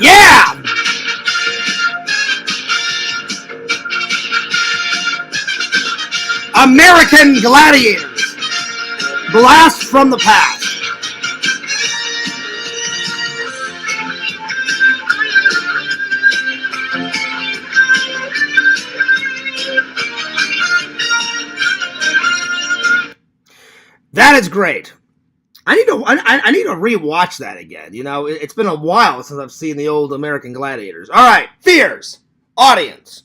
Yeah! American Gladiators. Blast from the past. That is great. I need to rewatch that again. You know, it's been a while since I've seen the old American Gladiators. All right, fears, audience,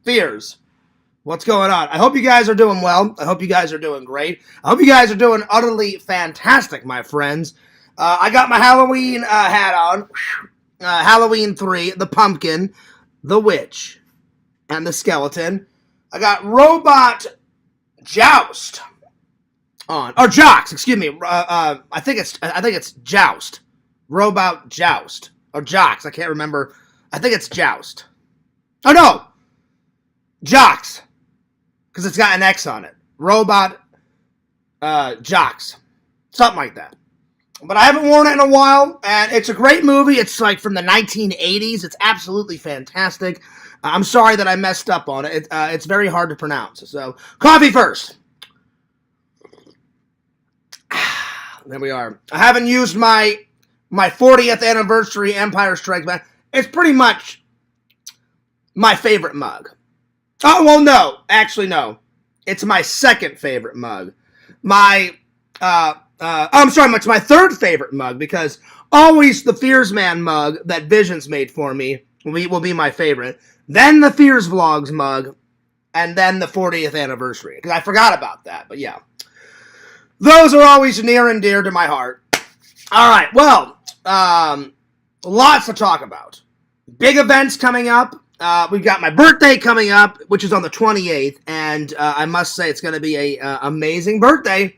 fears. What's going on? I hope you guys are doing well. I hope you guys are doing great. I hope you guys are doing utterly fantastic, my friends. I got my Halloween hat on. Halloween 3, the pumpkin, the witch, and the skeleton. I got Robot Joust on, or Jocks, excuse me. I think it's Joust, Robot Joust, or Jocks. I can't remember. I think it's Joust. Oh no, Jocks, because it's got an X on it. Robot Jocks, something like that. But I haven't worn it in a while, and it's a great movie. It's like from the 1980s. It's absolutely fantastic. I'm sorry that I messed up on it. It's very hard to pronounce. So, coffee first. There we are. I haven't used my 40th anniversary Empire Strikes Back. It's pretty much my favorite mug. Oh, well, no. Actually, no. It's my second favorite mug. I'm sorry, it's my third favorite mug, because always the Fears Man mug that Visions made for me will be my favorite. Then the Fears Vlogs mug, and then the 40th anniversary. Because I forgot about that, but yeah. Those are always near and dear to my heart. All right, well, lots to talk about. Big events coming up. We've got my birthday coming up, which is on the 28th, and I must say it's going to be a amazing birthday.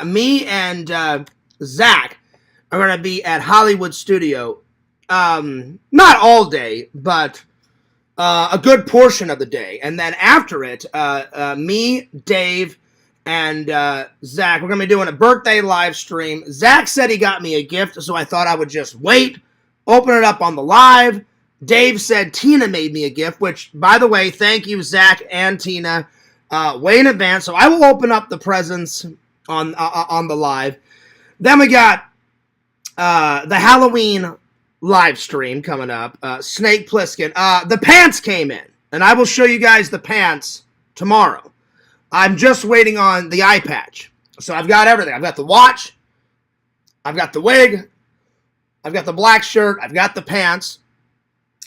Me and Zach are going to be at Hollywood Studio, not all day, but a good portion of the day. And then after it, me, Dave, and Zach, we're going to be doing a birthday live stream. Zach said he got me a gift, so I thought I would just wait, open it up on the live. Dave said Tina made me a gift, which, by the way, thank you, Zach and Tina, way in advance. So I will open up the presents on the live. Then we got the Halloween live stream coming up. Snake Plissken. The pants came in, and I will show you guys the pants tomorrow. I'm just waiting on the eye patch. So I've got everything. I've got the watch. I've got the wig. I've got the black shirt. I've got the pants.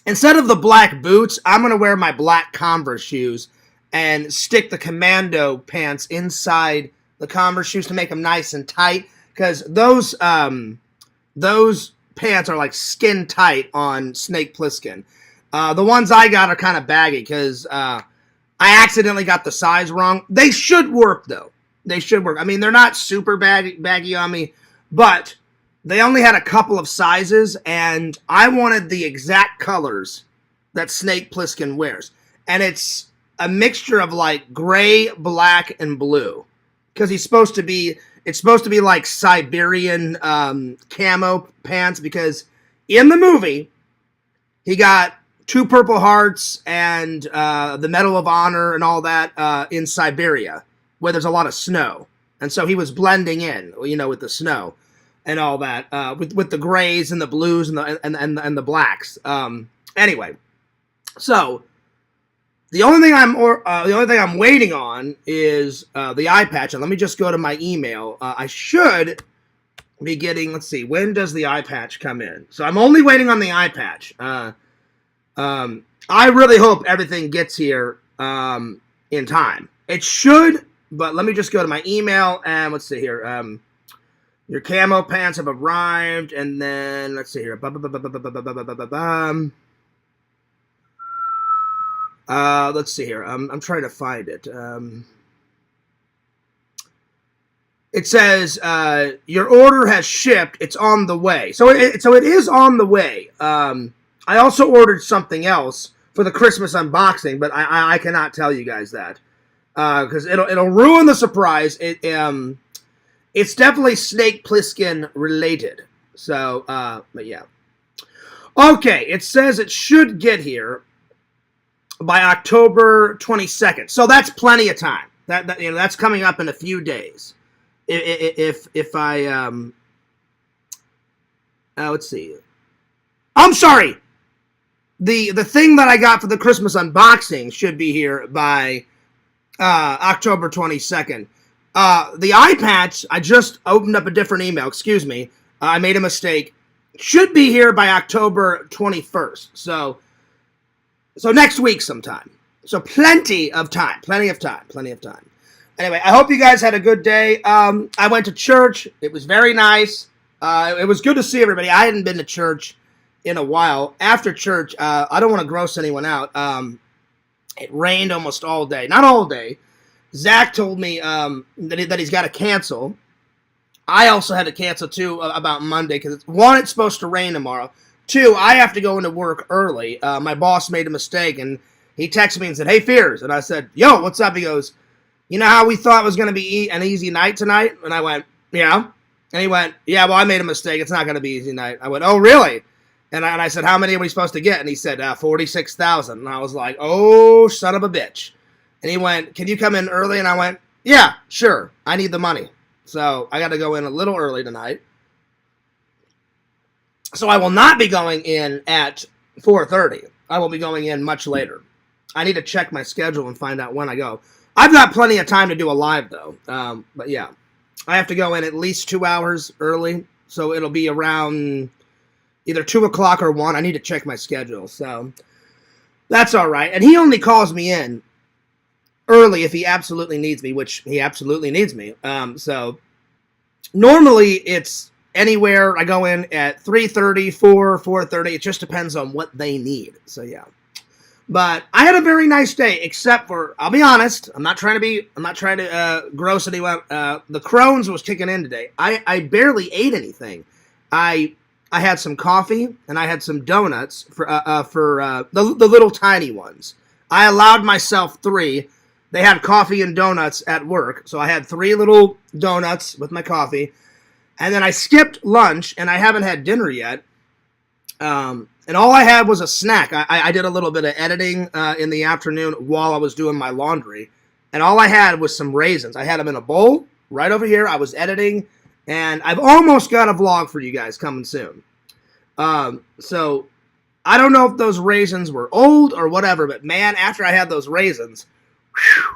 Instead of the black boots, I'm going to wear my black Converse shoes and stick the commando pants inside the Converse shoes to make them nice and tight, because those pants are like skin tight on Snake Plissken. The ones I got are kind of baggy because I accidentally got the size wrong. They should work, though. They should work. I mean, they're not super baggy on me, but they only had a couple of sizes, and I wanted the exact colors that Snake Plissken wears. And it's a mixture of like gray, black, and blue. Because it's supposed to be like Siberian camo pants, because in the movie, he got 2 Purple Hearts and the Medal of Honor and all that in Siberia, where there's a lot of snow. And so he was blending in, you know, with the snow and all that, with the grays and the blues and the blacks. Anyway, so the only thing I'm waiting on is the eye patch. And let me just go to my email. I should be getting. Let's see. When does the eye patch come in? So I'm only waiting on the eye patch. I really hope everything gets here in time. It should, but let me just go to my email and let's see here. Your camo pants have arrived, and then let's see here. Let's see here. I'm trying to find it. It says your order has shipped. It's on the way. So it is on the way. I also ordered something else for the Christmas unboxing, but I cannot tell you guys that because it'll ruin the surprise. It's definitely Snake Plissken related. So, but yeah. Okay, it says it should get here by October 22nd. So that's plenty of time. That's coming up in a few days. If I let's see. I'm sorry. The thing that I got for the Christmas unboxing should be here by October 22nd. The eye patch, I just opened up a different email. Excuse me. I made a mistake. Should be here by October 21st. So next week sometime. So plenty of time. Anyway, I hope you guys had a good day. I went to church. It was very nice. It was good to see everybody. I hadn't been to church in a while. After church, I don't want to gross anyone out. It rained almost all day. Not all day. Zach told me that he's got to cancel. I also had to cancel, too, about Monday. Because, one, it's supposed to rain tomorrow. Two, I have to go into work early. My boss made a mistake, and he texted me and said, "Hey, Fears." And I said, "Yo, what's up?" He goes, "You know how we thought it was going to be an easy night tonight?" And I went, "Yeah." And he went, "Yeah, well, I made a mistake. It's not going to be an easy night." I went, "Oh, really?" And I said, "How many are we supposed to get?" And he said, 46,000. And I was like, "Oh, son of a bitch." And he went, "Can you come in early?" And I went, "Yeah, sure. I need the money." So I got to go in a little early tonight. So I will not be going in at 4:30. I will be going in much later. I need to check my schedule and find out when I go. I've got plenty of time to do a live, though. But yeah, I have to go in at least 2 hours early. So it'll be around either 2 o'clock or 1. I need to check my schedule. So that's all right. And he only calls me in early if he absolutely needs me, which he absolutely needs me. So normally it's anywhere. I go in at 3:30, 4:30. It just depends on what they need. So yeah. But I had a very nice day, except for, I'll be honest, I'm not trying to gross anyone. The Crohn's was kicking in today. I barely ate anything. I had some coffee and I had some donuts for the little tiny ones. I allowed myself 3. They had coffee and donuts at work, so I had 3 little donuts with my coffee. And then I skipped lunch, and I haven't had dinner yet. And all I had was a snack. I did a little bit of editing in the afternoon while I was doing my laundry. And all I had was some raisins. I had them in a bowl right over here. I was editing, and I've almost got a vlog for you guys coming soon. So I don't know if those raisins were old or whatever, but man, after I had those raisins, whew,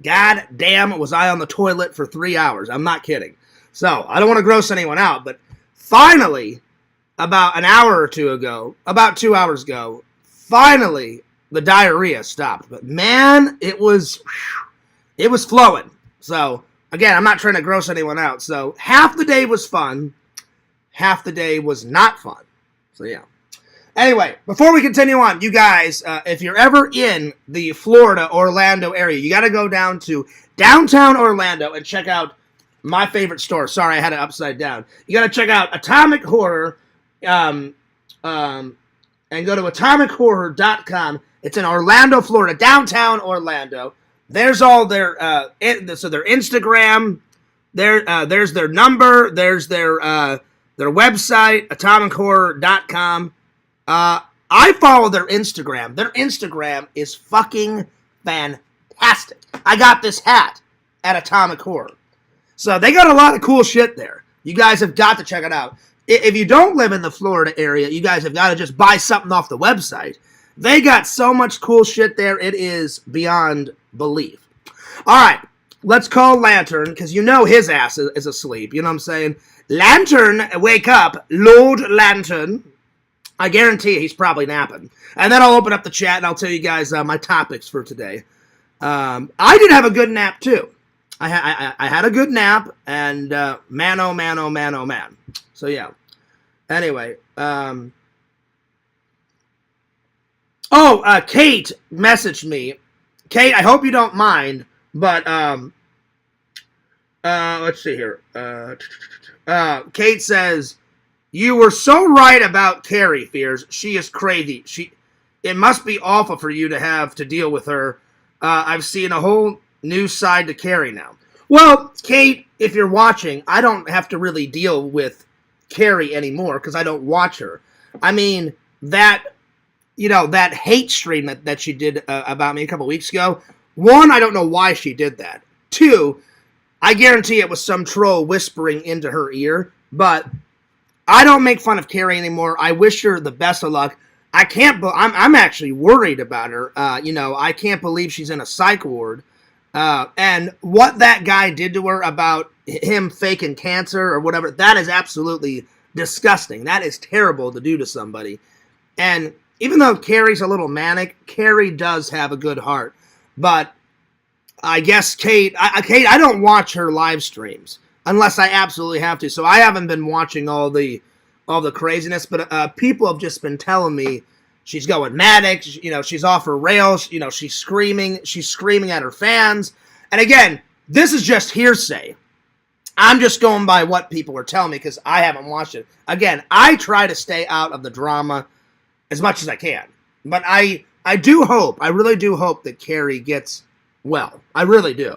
god damn, was I on the toilet for 3 hours. I'm not kidding. So I don't want to gross anyone out, but finally, about an hour or two ago, about 2 hours ago, finally the diarrhea stopped. But man, it was flowing. So again, I'm not trying to gross anyone out. So half the day was fun, half the day was not fun. So yeah. Anyway, before we continue on, you guys, if you're ever in the Florida, Orlando area, you got to go down to downtown Orlando and check out my favorite store. Sorry, I had it upside down. You got to check out Atomic Horror. And go to atomichorror.com. It's in Orlando, Florida, downtown Orlando. There's all their so their Instagram. There's their number. There's their website, atomichorror.com. I follow their Instagram. Their Instagram is fucking fantastic. I got this hat at Atomic Horror. So they got a lot of cool shit there. You guys have got to check it out. If you don't live in the Florida area, you guys have got to just buy something off the website. They got so much cool shit there, it is beyond belief. All right, let's call Lantern, because you know his ass is asleep. You know what I'm saying? Lantern, wake up. Lord Lantern. I guarantee he's probably napping. And then I'll open up the chat, and I'll tell you guys my topics for today. I did have a good nap, too. I had a good nap, and man, oh, man, oh, man, oh, man. So, yeah. Anyway. Kate messaged me. Kate, I hope you don't mind, but, let's see here. Kate says, "You were so right about Carrie, Fears. She is crazy. It must be awful for you to have to deal with her. I've seen a whole new side to Carrie now." Well, Kate, if you're watching, I don't have to really deal with Carrie anymore because I don't watch her. I mean, that hate stream that she did about me a couple weeks ago. One, I don't know why she did that. Two, I guarantee it was some troll whispering into her ear. But I don't make fun of Carrie anymore. I wish her the best of luck. I'm actually worried about her. I can't believe she's in a psych ward. And what that guy did to her about him faking cancer or whatever, that is absolutely disgusting. That is terrible to do to somebody. And even though Carrie's a little manic, Carrie does have a good heart. But I guess Kate, I don't watch her live streams unless I absolutely have to. So I haven't been watching all the craziness, but people have just been telling me she's going manic, she's off her rails, she's screaming at her fans. And again, this is just hearsay. I'm just going by what people are telling me because I haven't watched it. Again, I try to stay out of the drama as much as I can. But I really do hope that Carrie gets well. I really do.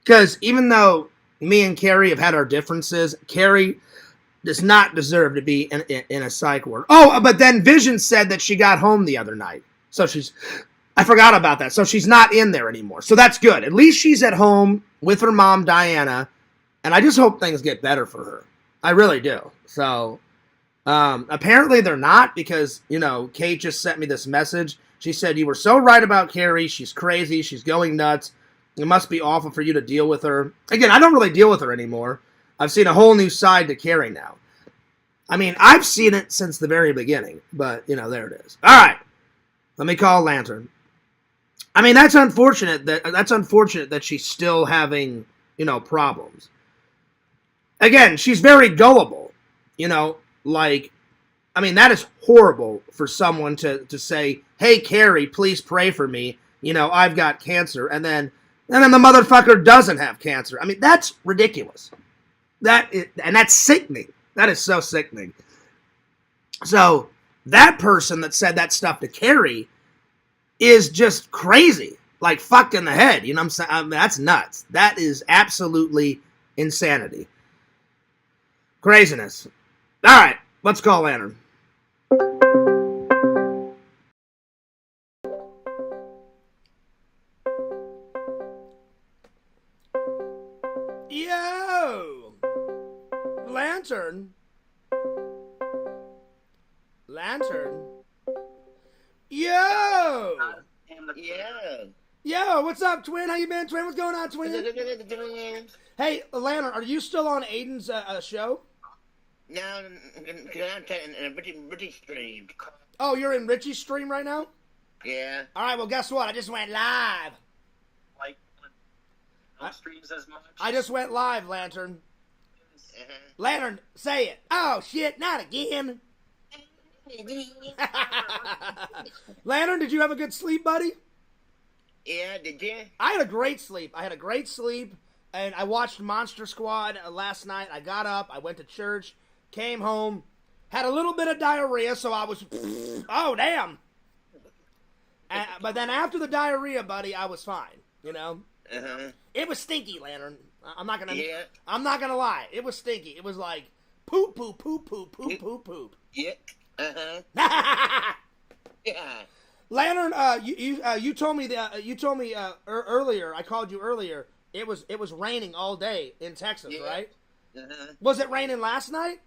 Because even though me and Carrie have had our differences, Carrie does not deserve to be in a psych ward. Oh, but then Vision said that she got home the other night. So I forgot about that. So she's not in there anymore. So that's good. At least she's at home with her mom, Diana. And I just hope things get better for her. I really do. So apparently they're not because, Kate just sent me this message. She said, "You were so right about Carrie. She's crazy. She's going nuts. It must be awful for you to deal with her." Again, I don't really deal with her anymore. I've seen a whole new side to Carrie now. I mean, I've seen it since the very beginning. But, there it is. All right. Let me call Lantern. I mean, that's unfortunate that she's still having, problems. Again, she's very gullible. That is horrible for someone to say, "Hey, Carrie, please pray for me. I've got cancer." And then the motherfucker doesn't have cancer. I mean, that's ridiculous. And that's sickening. That is so sickening. So that person that said that stuff to Carrie is just crazy. Like fucked in the head. You know what I'm saying? I mean, that's nuts. That is absolutely insanity. Craziness. All right, let's call Lantern. Yo! Lantern? Yo! Yeah. Yo, what's up, Twin? How you been, Twin? What's going on, Twin? Hey, Lantern, are you still on Aiden's show? No, I'm in a British stream. Oh, you're in Richie's stream right now? Yeah. All right, well, guess what? I just went live. Like, no streams as much. I just went live, Lantern. Uh-huh. Lantern, say it. Oh, shit, not again. Lantern, did you have a good sleep, buddy? Yeah, did you? I had a great sleep. And I watched Monster Squad last night. I got up, I went to church, came home, had a little bit of diarrhea, so I was, oh, damn. But then after the diarrhea, buddy, I was fine, Uh-huh. It was stinky, Lantern. I'm not Yeah. gonna lie. It was stinky. It was like poop, poop, poop, poop, poop, poop, poop. Yeah. Uh-huh. Yeah. Lantern, you told me earlier. I called you earlier. It was raining all day in Texas, Yeah. right? Uh-huh. Was it raining last night?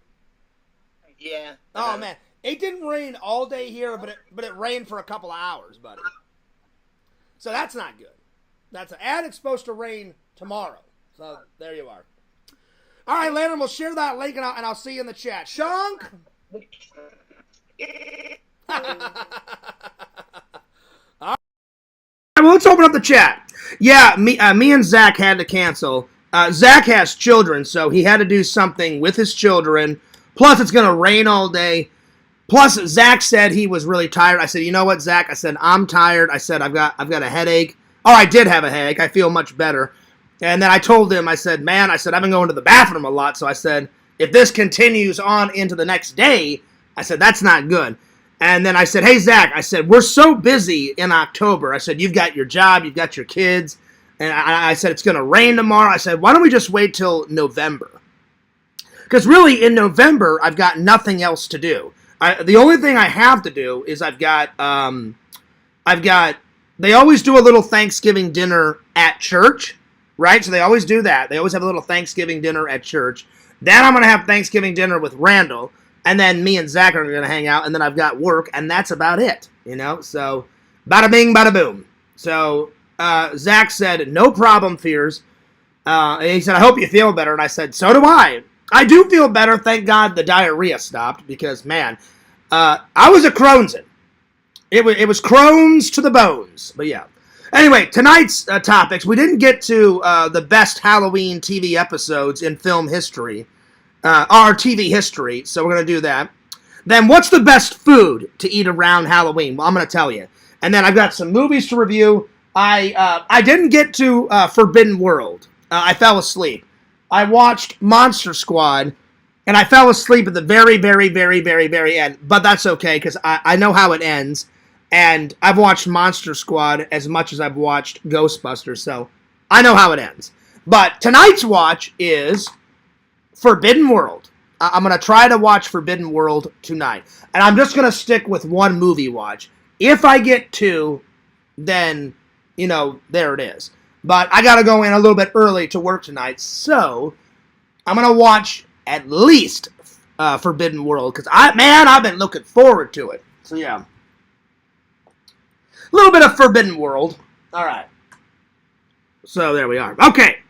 Yeah. Oh man, it didn't rain all day here, but it rained for a couple of hours, buddy. So that's not good. And it's supposed to rain tomorrow. So there you are. All right, Lantern, we'll share that link and I'll see you in the chat. Shunk. All right, well, let's open up the chat. Yeah, me and Zach had to cancel. Zach has children, so he had to do something with his children. Plus, it's going to rain all day. Plus, Zach said he was really tired. I said, "You know what, Zach?" I said, "I'm tired." I said, I've got a headache. Oh, I did have a headache. I feel much better. And then I told him, I said, "Man," I said, "I've been going to the bathroom a lot." So I said, "If this continues on into the next day," I said, "that's not good." And then I said, "Hey, Zach," I said, "we're so busy in October." I said, "You've got your job, you've got your kids." And I said, "It's going to rain tomorrow." I said, "Why don't we just wait till November?" Because really, in November, I've got nothing else to do. The only thing I have to do is they always do a little Thanksgiving dinner at church, right? So they always do that. They always have a little Thanksgiving dinner at church. Then I'm going to have Thanksgiving dinner with Randall, and then me and Zach are going to hang out, and then I've got work, and that's about it, So, bada bing, bada boom. So, Zach said, no problem, Fears. And he said, I hope you feel better, and I said, so do I. I do feel better, thank God the diarrhea stopped, because, man, I was a Crohn's. It was Crohn's to the bones. But yeah. Anyway, tonight's topics. We didn't get to the best Halloween TV episodes in film history. Our TV history. So we're going to do that. Then what's the best food to eat around Halloween? Well, I'm going to tell you. And then I've got some movies to review. I didn't get to Forbidden World. I fell asleep. I watched Monster Squad. And I fell asleep at the very, very, very, very, very end. But that's okay, because I know how it ends. And I've watched Monster Squad as much as I've watched Ghostbusters, so I know how it ends. But tonight's watch is Forbidden World. I'm going to try to watch Forbidden World tonight. And I'm just going to stick with one movie watch. If I get two, then, there it is. But I got to go in a little bit early to work tonight, so I'm going to watch at least Forbidden World, because I've been looking forward to it. So yeah. A little bit of Forbidden World. All right. So there we are. Okay.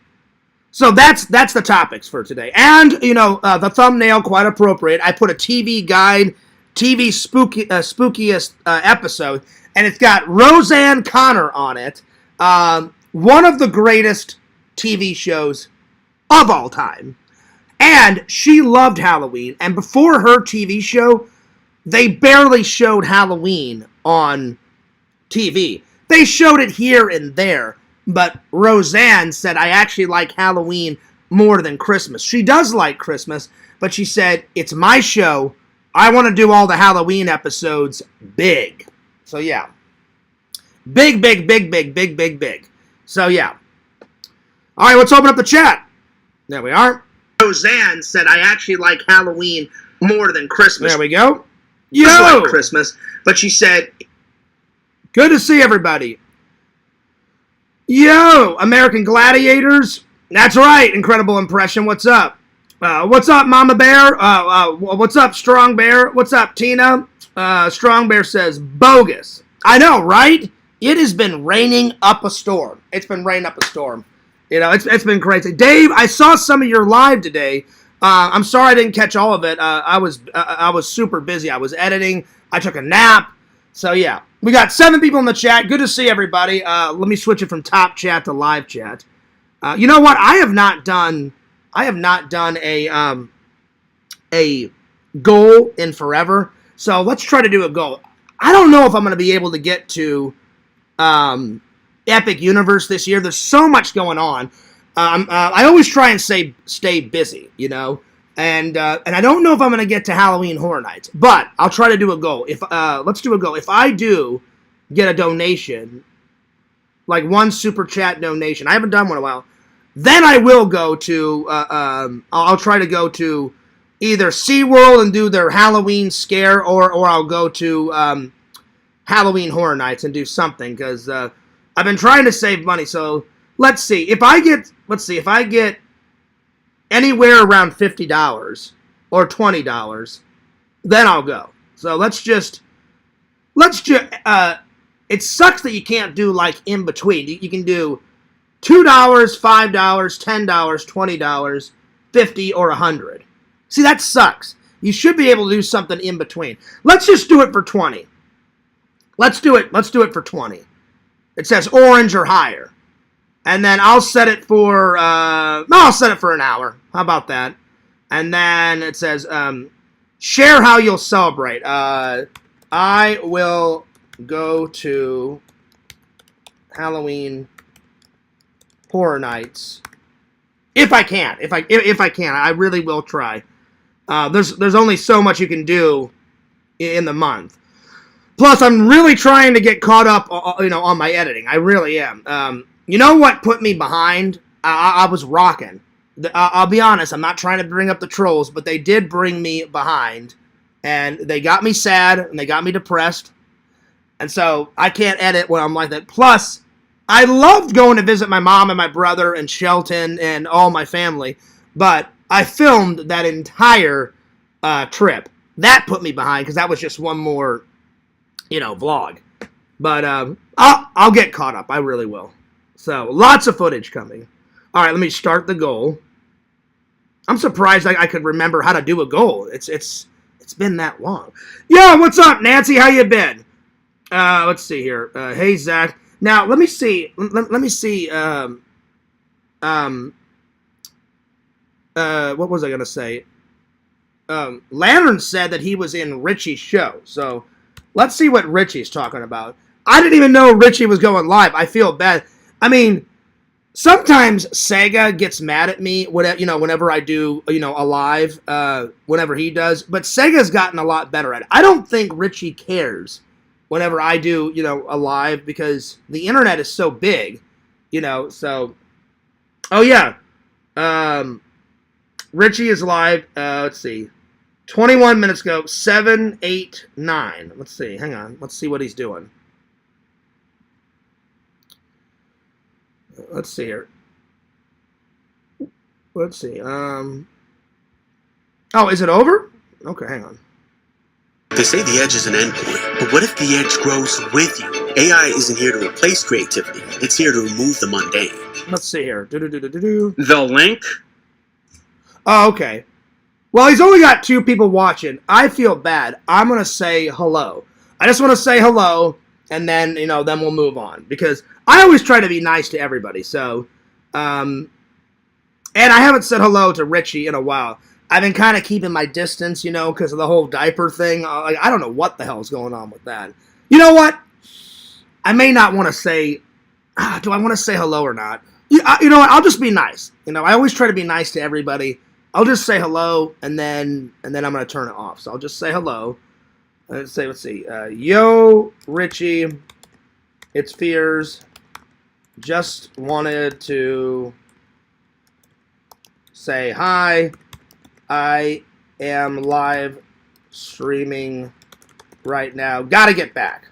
So that's the topics for today. And, the thumbnail, quite appropriate. I put a TV guide, TV spookiest episode, and it's got Roseanne Connor on it. One of the greatest TV shows of all time. And she loved Halloween. And before her TV show, they barely showed Halloween on TV. They showed it here and there, but Roseanne said, I actually like Halloween more than Christmas. She does like Christmas, but she said, it's my show. I want to do all the Halloween episodes big. So yeah. Big, big, big, big, big, big, big. So yeah. All right, let's open up the chat. There we are. Roseanne said, I actually like Halloween more than Christmas. There we go. Yo! Like Christmas, but she said, good to see everybody. Yo, American Gladiators. That's right, incredible impression. What's up? What's up, Mama Bear? What's up, Strong Bear? What's up, Tina? Strong Bear says, bogus. I know, right? It has been raining up a storm. It's been raining up a storm. It's been crazy. Dave, I saw some of your live today. I'm sorry I didn't catch all of it. I was super busy. I was editing. I took a nap. So yeah, we got 7 people in the chat. Good to see everybody. Let me switch it from top chat to live chat. You know what? I have not done a goal in forever. So let's try to do a goal. I don't know if I'm going to be able to get to Epic Universe this year. There's so much going on. I always try and stay busy, And I don't know if I'm going to get to Halloween Horror Nights, but I'll try to do a goal. Let's do a goal. If I do get a donation, like one super chat donation, I haven't done one in a while, then I will go to, I'll try to go to either SeaWorld and do their Halloween scare, or I'll go to Halloween Horror Nights and do something, because I've been trying to save money. So let's see. If I get anywhere around $50 or $20, then I'll go. So let's just, it sucks that you can't do like in between. You can do $2, $5, $10, $20, $50, or $100. See, that sucks. You should be able to do something in between. Let's just do it for 20. Let's do it for 20. It says orange or higher. And then I'll set it for, I'll set it for an hour. How about that? And then it says, share how you'll celebrate. I will go to Halloween Horror Nights if I can. If I can, I really will try. There's only so much you can do in the month. Plus, I'm really trying to get caught up, on my editing. I really am. You know what put me behind? I was rocking. I'll be honest, I'm not trying to bring up the trolls, but they did bring me behind And they got me sad, and they got me depressed. And so I can't edit when I'm like that. Plus, I loved going to visit my mom and my brother and Shelton and all my family. But I filmed that entire trip. That put me behind because that was just one more, vlog. But I'll get caught up. I really will. So lots of footage coming. All right, let me start the goal. I'm surprised I could remember how to do a goal. It's been that long. Yo, what's up, Nancy? How you been? Let's see here. Hey, Zach. Now let me see. Let me see. What was I gonna say? Lantern said that he was in Richie's show. So let's see what Richie's talking about. I didn't even know Richie was going live. I feel bad. I mean, sometimes Sega gets mad at me whenever I do, a live, whenever he does. But Sega's gotten a lot better at it. I don't think Richie cares whenever I do, a live because the internet is so big, so. Oh, yeah. Richie is live. Let's see. 21 minutes ago. 7, 8, 9. Let's see. Hang on. Let's see what he's doing. Let's see here. Let's see. Oh, is it over? Okay, hang on. They say the edge is an endpoint, but what if the edge grows with you? AI isn't here to replace creativity. It's here to remove the mundane. Let's see here. The link? Oh, okay. Well, he's only got 2 people watching. I feel bad. I'm going to say hello. I just want to say hello, and then, then we'll move on. Because I always try to be nice to everybody. So, and I haven't said hello to Richie in a while. I've been kind of keeping my distance, because of the whole diaper thing. I don't know what the hell's going on with that. You know what? I may not want to say, do I want to say hello or not? You know what? I'll just be nice. I always try to be nice to everybody. I'll just say hello, and then I'm going to turn it off. So I'll just say hello. Let's see. Yo, Richie. It's Fears. Just wanted to say hi. I am live streaming right now. Gotta get back.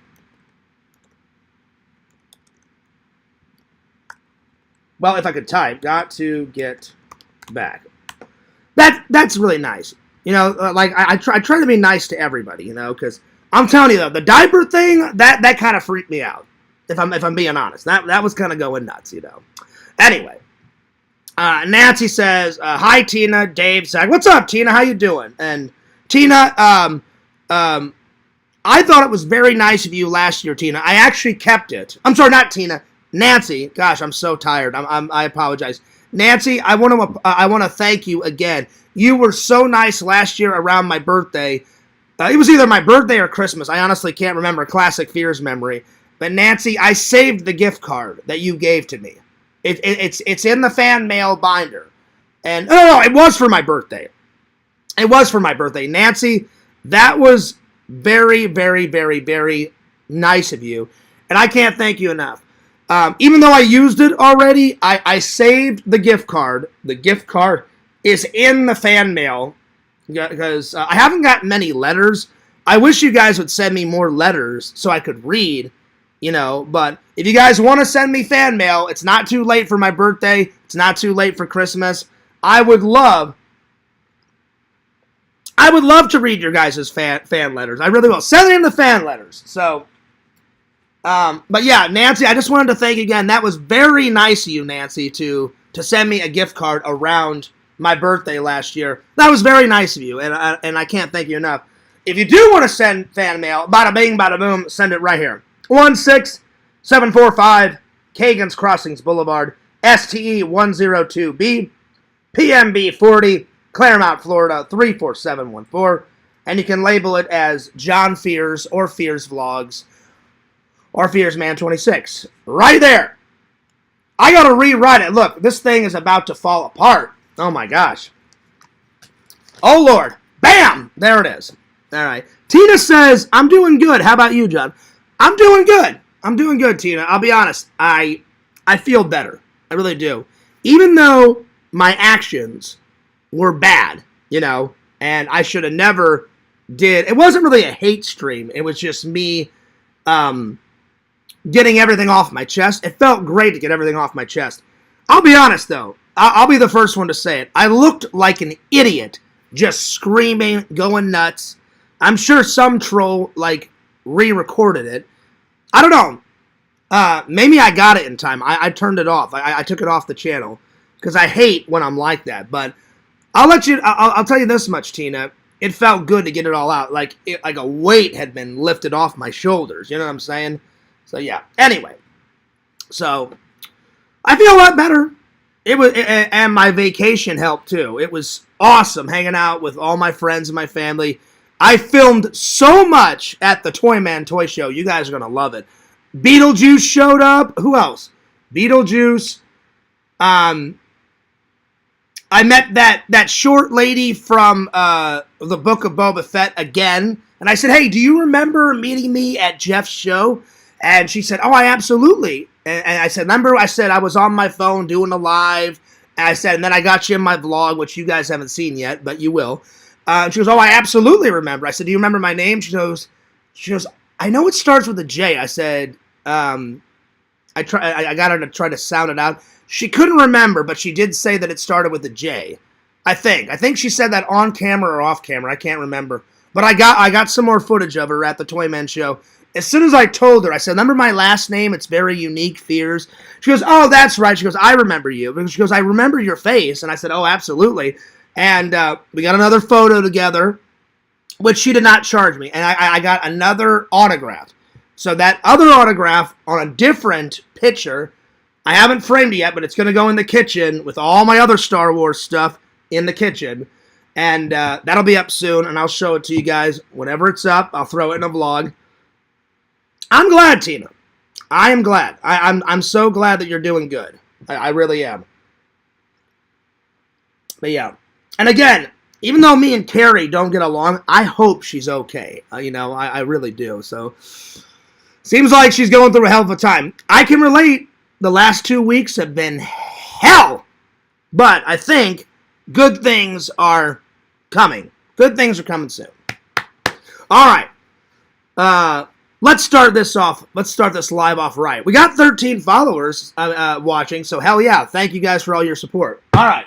Well, if I could type, got to get back. That's really nice. I try to be nice to everybody, because I'm telling you though, the diaper thing, that kind of freaked me out. If I'm being honest. That was kind of going nuts, Anyway. Nancy says, hi, Tina, Dave, Zach. What's up, Tina? How you doing? And Tina, I thought it was very nice of you last year, Tina. I actually kept it. I'm sorry, not Tina. Nancy. Gosh, I'm so tired. I apologize. Nancy, I want to thank you again. You were so nice last year around my birthday. It was either my birthday or Christmas. I honestly can't remember. Classic Fears memory. But Nancy, I saved the gift card that you gave to me. It's in the fan mail binder. And, no, it was for my birthday. It was for my birthday. Nancy, that was very, very, very, very nice of you. And I can't thank you enough. Even though I used it already, I saved the gift card. The gift card is in the fan mail. Because I haven't gotten many letters. I wish you guys would send me more letters so I could read. But if you guys want to send me fan mail, it's not too late for my birthday. It's not too late for Christmas. I would love to read your guys' fan letters. I really will. Send in the fan letters. So, but yeah, Nancy, I just wanted to thank you again. That was very nice of you, Nancy, to send me a gift card around my birthday last year. That was very nice of you, and I can't thank you enough. If you do want to send fan mail, bada bing, bada boom, send it right here. 16745 CAGAN's Crossings Boulevard, STE 102B, PMB 40, Claremont, Florida 34714, and you can label it as John Fears or Fears Vlogs or Fears Man 26. Right there. I gotta rewrite it. Look, this thing is about to fall apart. Oh my gosh. Oh Lord. Bam! There it is. All right. Tina says, I'm doing good. How about you, John? I'm doing good. I'm doing good, Tina. I'll be honest. I feel better. I really do. Even though my actions were bad, and I should have never did. It wasn't really a hate stream. It was just me getting everything off my chest. It felt great to get everything off my chest. I'll be honest, though. I'll be the first one to say it. I looked like an idiot, just screaming, going nuts. I'm sure some troll, like, re-recorded it. I don't know. Maybe I got it in time. I turned it off. I took it off the channel because I hate when I'm like that. But I'll tell you this much, Tina. It felt good to get it all out. Like a weight had been lifted off my shoulders. You know what I'm saying? So yeah. Anyway, so I feel a lot better. And my vacation helped too. It was awesome hanging out with all my friends and my family. I filmed so much at the Toyman Toy Show. You guys are gonna love it. Beetlejuice showed up. Who else? Beetlejuice. I met that short lady from the Book of Boba Fett again. And I said, hey, do you remember meeting me at Jeff's show? And she said, oh, I absolutely. And I said, remember, I said I was on my phone doing a live. And I said, and then I got you in my vlog, which you guys haven't seen yet, but you will. She goes, oh, I absolutely remember. I said, do you remember my name? She goes, I know it starts with a J. I said, I got her to try to sound it out. She couldn't remember, but she did say that it started with a J. I think she said that on camera or off camera. I can't remember. But I got some more footage of her at the Toyman show. As soon as I told her, I said, remember my last name? It's very unique, Fears. She goes, oh, that's right. She goes, I remember you. She goes, I remember your face. And I said, oh, absolutely. And we got another photo together, which she did not charge me. And I got another autograph. So that other autograph on a different picture, I haven't framed it yet, but it's going to go in the kitchen with all my other Star Wars stuff in the kitchen. And that'll be up soon, and I'll show it to you guys whenever it's up. I'll throw it in a vlog. I'm glad, Tina. I am glad. I'm so glad that you're doing good. I really am. But yeah. And again, even though me and Carrie don't get along, I hope she's okay. I really do. So, seems like she's going through a hell of a time. I can relate. The last 2 weeks have been hell. But I think good things are coming. Good things are coming soon. All right. Let's start this off. Let's start this live off right. We got 13 followers watching, so hell yeah. Thank you guys for all your support. All right.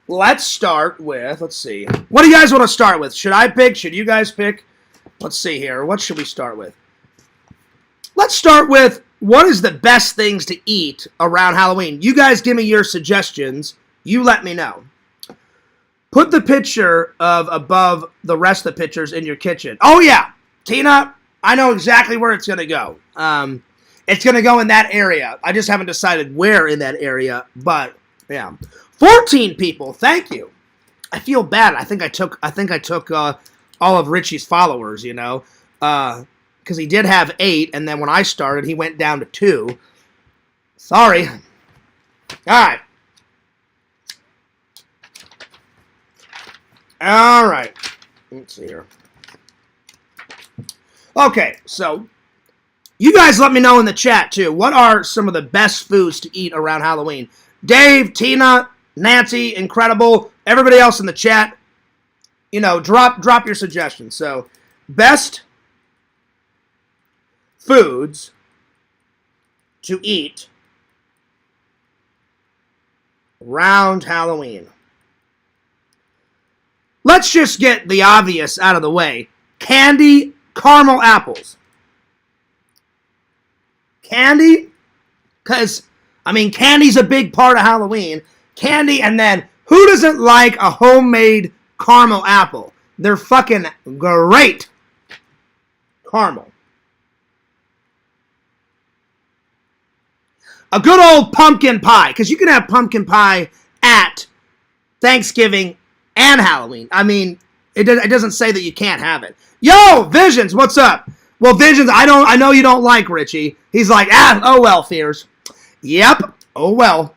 Let's start with, let's see. What do you guys want to start with? Should I pick? Should you guys pick? Let's see here. What should we start with? Let's start with what is the best things to eat around Halloween. You guys give me your suggestions. You let me know. Put the picture of above the rest of the pictures in your kitchen. Oh, yeah. Tina, I know exactly where it's going to go. It's going to go in that area. I just haven't decided where in that area, but yeah. 14 people. Thank you. I feel bad. I think I took all of Richie's followers, because he did have 8, and then when I started, he went down to 2. Sorry. All right. All right. Let's see here. Okay, so you guys let me know in the chat, too. What are some of the best foods to eat around Halloween? Dave, Tina, Nancy, Incredible, everybody else in the chat, drop your suggestions. So, best foods to eat around Halloween. Let's just get the obvious out of the way. Candy, caramel apples. Candy, because, candy's a big part of Halloween. Candy, and then, who doesn't like a homemade caramel apple? They're fucking great. Caramel. A good old pumpkin pie, because you can have pumpkin pie at Thanksgiving and Halloween. It doesn't say that you can't have it. Yo, Visions, what's up? Well, Visions, I know you don't like Richie. He's like, oh well, Fears. Yep, oh well.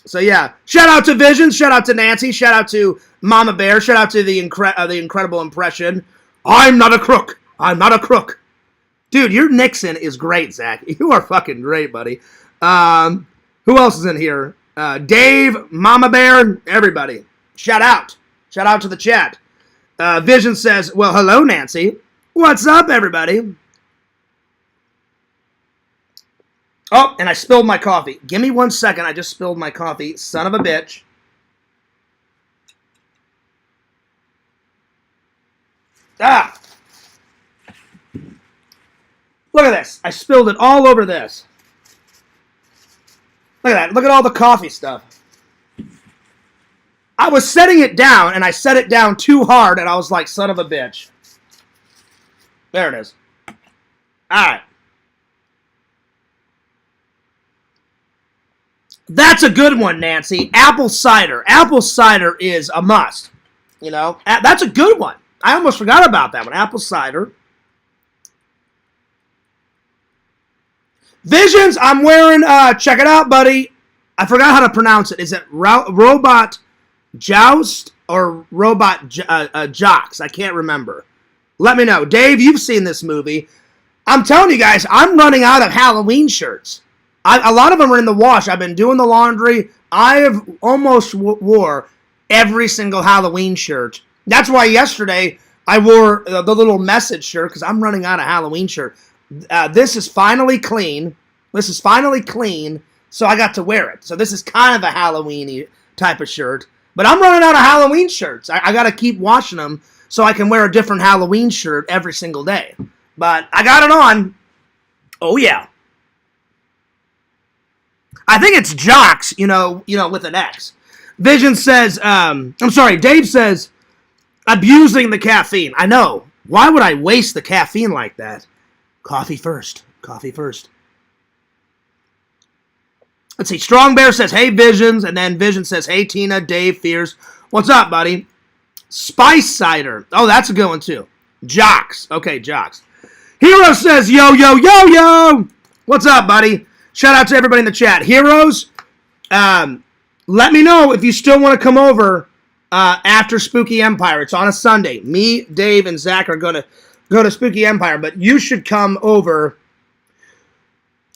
So yeah, shout out to Visions, shout out to Nancy, shout out to Mama Bear, shout out to the Incredible Impression. I'm not a crook. I'm not a crook. Dude, your Nixon is great, Zach. You are fucking great, buddy. Who else is in here? Dave, Mama Bear, everybody. Shout out. Shout out to the chat. Vision says, well, hello, Nancy. What's up, everybody? Oh, and I spilled my coffee. Give me 1 second. I just spilled my coffee. Son of a bitch. Ah. Look at this. I spilled it all over this. Look at that. Look at all the coffee stuff. I was setting it down, and I set it down too hard, and I was like, son of a bitch. There it is. All right. That's a good one, Nancy. Apple cider. Apple cider is a must. You know, that's a good one. I almost forgot about that one. Apple cider. Visions, I'm wearing, check it out, buddy. I forgot how to pronounce it. Is it Robot Joust or Robot Jocks? I can't remember. Let me know. Dave, you've seen this movie. I'm telling you guys, I'm running out of Halloween shirts. A lot of them are in the wash. I've been doing the laundry. I have almost wore every single Halloween shirt. That's why yesterday I wore the little message shirt because I'm running out of Halloween shirt. This is finally clean. This is finally clean, so I got to wear it. So this is kind of a Halloween-y type of shirt. But I'm running out of Halloween shirts. I got to keep washing them so I can wear a different Halloween shirt every single day. But I got it on. Oh, yeah. I think it's Jocks, you know, with an X. Vision says, Dave says, abusing the caffeine. I know. Why would I waste the caffeine like that? Coffee first. Coffee first. Let's see. Strong Bear says, hey, Visions. And then Vision says, hey, Tina, Dave, Fears. What's up, buddy? Spice cider. Oh, that's a good one, too. Jocks. Okay, Jocks. Hero says, yo, yo, yo, yo. What's up, buddy? Shout out to everybody in the chat. Heroes, let me know if you still want to come over after Spooky Empire. It's on a Sunday. Me, Dave, and Zach are going to go to Spooky Empire, but you should come over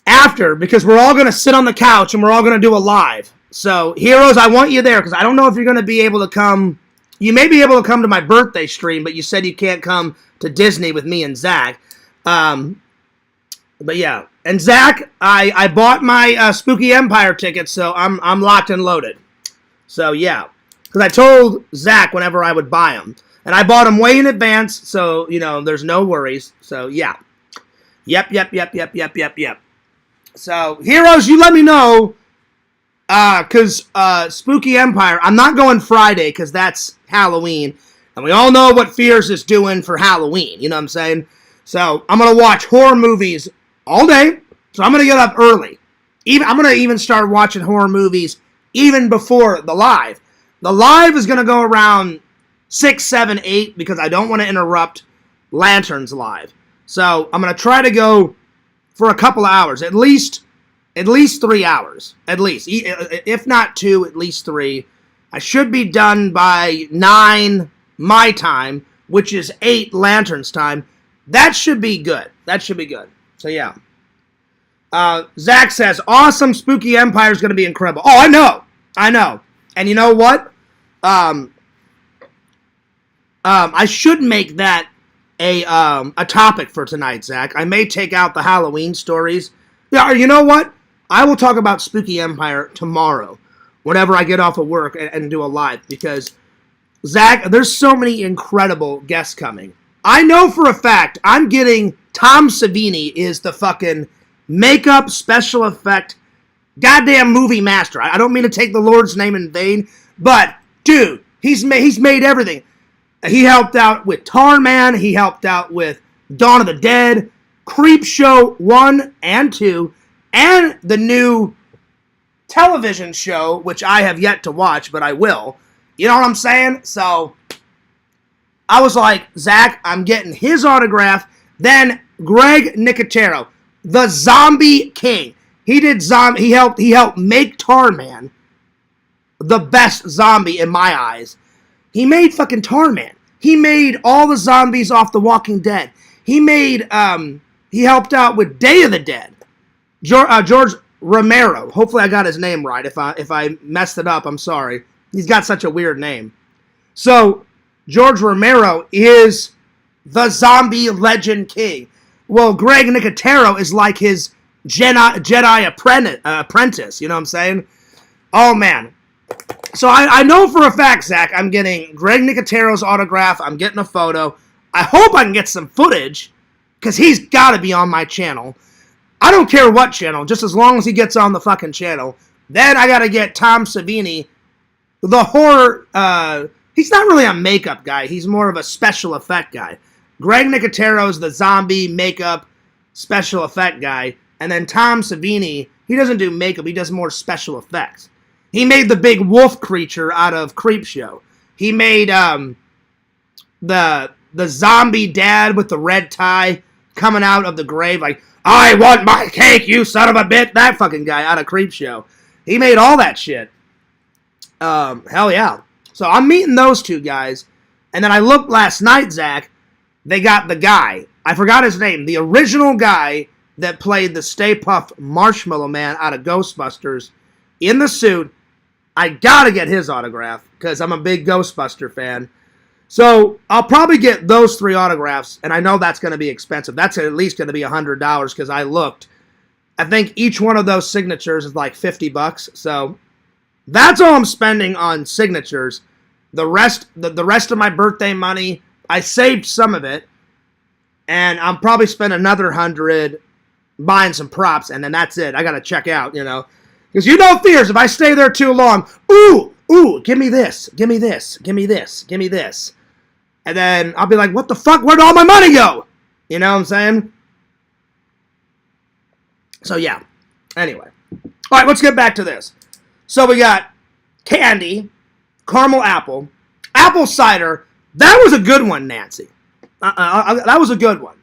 after because we're all going to sit on the couch and we're all going to do a live. So, Heroes, I want you there because I don't know if you're going to be able to come. You may be able to come to my birthday stream, but you said you can't come to Disney with me and Zach. But yeah, and Zach, I bought my Spooky Empire tickets, so I'm locked and loaded. So yeah, because I told Zach whenever I would buy them, and I bought them way in advance, so you know there's no worries. So yeah, yep. So Heroes, you let me know, because Spooky Empire, I'm not going Friday because that's Halloween, and we all know what Fears is doing for Halloween. You know what I'm saying? So I'm gonna watch horror movies all day, so I'm going to get up early. I'm going to even start watching horror movies even before the live. The live is going to go around 6, 7, 8 because I don't want to interrupt Lanterns live. So I'm going to try to go for a couple of hours, at least 3 hours, at least. If not 2, at least 3. I should be done by 9 my time, which is 8 Lanterns time. That should be good. So, yeah. Zach says, awesome, Spooky Empire is going to be incredible. Oh, I know. And you know what? I should make that a topic for tonight, Zach. I may take out the Halloween stories. Yeah, you know what? I will talk about Spooky Empire tomorrow, whenever I get off of work and do a live. Because, Zach, there's so many incredible guests coming. I know for a fact I'm getting Tom Savini is the fucking makeup, special effect, goddamn movie master. I don't mean to take the Lord's name in vain, but, dude, he's made everything. He helped out with Tar Man. He helped out with Dawn of the Dead, Creepshow 1 and 2, and the new television show, which I have yet to watch, but I will. You know what I'm saying? So, I was like, Zach, I'm getting his autograph. Then Greg Nicotero, the Zombie King. He helped make Tarman the best zombie in my eyes. He made fucking Tarman. He made all the zombies off The Walking Dead. He helped out with Day of the Dead. George Romero. Hopefully I got his name right. If I messed it up, I'm sorry. He's got such a weird name. So, George Romero is the zombie legend king. Well, Greg Nicotero is like his Jedi apprentice. You know what I'm saying? Oh, man. So, I know for a fact, Zach, I'm getting Greg Nicotero's autograph. I'm getting a photo. I hope I can get some footage, because he's got to be on my channel. I don't care what channel, just as long as he gets on the fucking channel. Then I got to get Tom Savini, the horror... he's not really a makeup guy. He's more of a special effect guy. Greg Nicotero's the zombie makeup special effect guy. And then Tom Savini, he doesn't do makeup. He does more special effects. He made the big wolf creature out of Creepshow. He made the zombie dad with the red tie coming out of the grave like, I want my cake, you son of a bitch. That fucking guy out of Creepshow. He made all that shit. Hell yeah. So I'm meeting those two guys. And then I looked last night, Zach. They got the guy. I forgot his name. The original guy that played the Stay Puft Marshmallow Man out of Ghostbusters in the suit. I gotta get his autograph because I'm a big Ghostbuster fan. So I'll probably get those 3 autographs, and I know that's going to be expensive. That's at least going to be $100 because I looked. I think each one of those signatures is like $50. So that's all I'm spending on signatures. The rest of my birthday money, I saved some of it, and I'll probably spend another $100 buying some props, and then that's it. I got to check out, you know, because you know, Fears, if I stay there too long, ooh, give me this, give me this, give me this, give me this. And then I'll be like, what the fuck? Where'd all my money go? You know what I'm saying? So, yeah. Anyway. All right, let's get back to this. So, we got candy, caramel apple, apple cider. That was a good one, Nancy. That was a good one.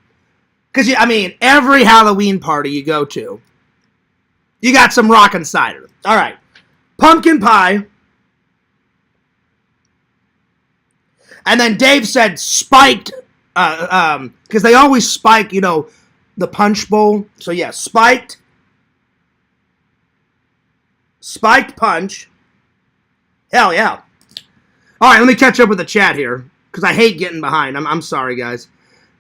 Because, I mean, every Halloween party you go to, you got some rockin' cider. All right. Pumpkin pie. And then Dave said spiked, because they always spike, you know, the punch bowl. So, yeah, spiked punch. Hell, yeah. All right, let me catch up with the chat here, because I hate getting behind. I'm sorry, guys.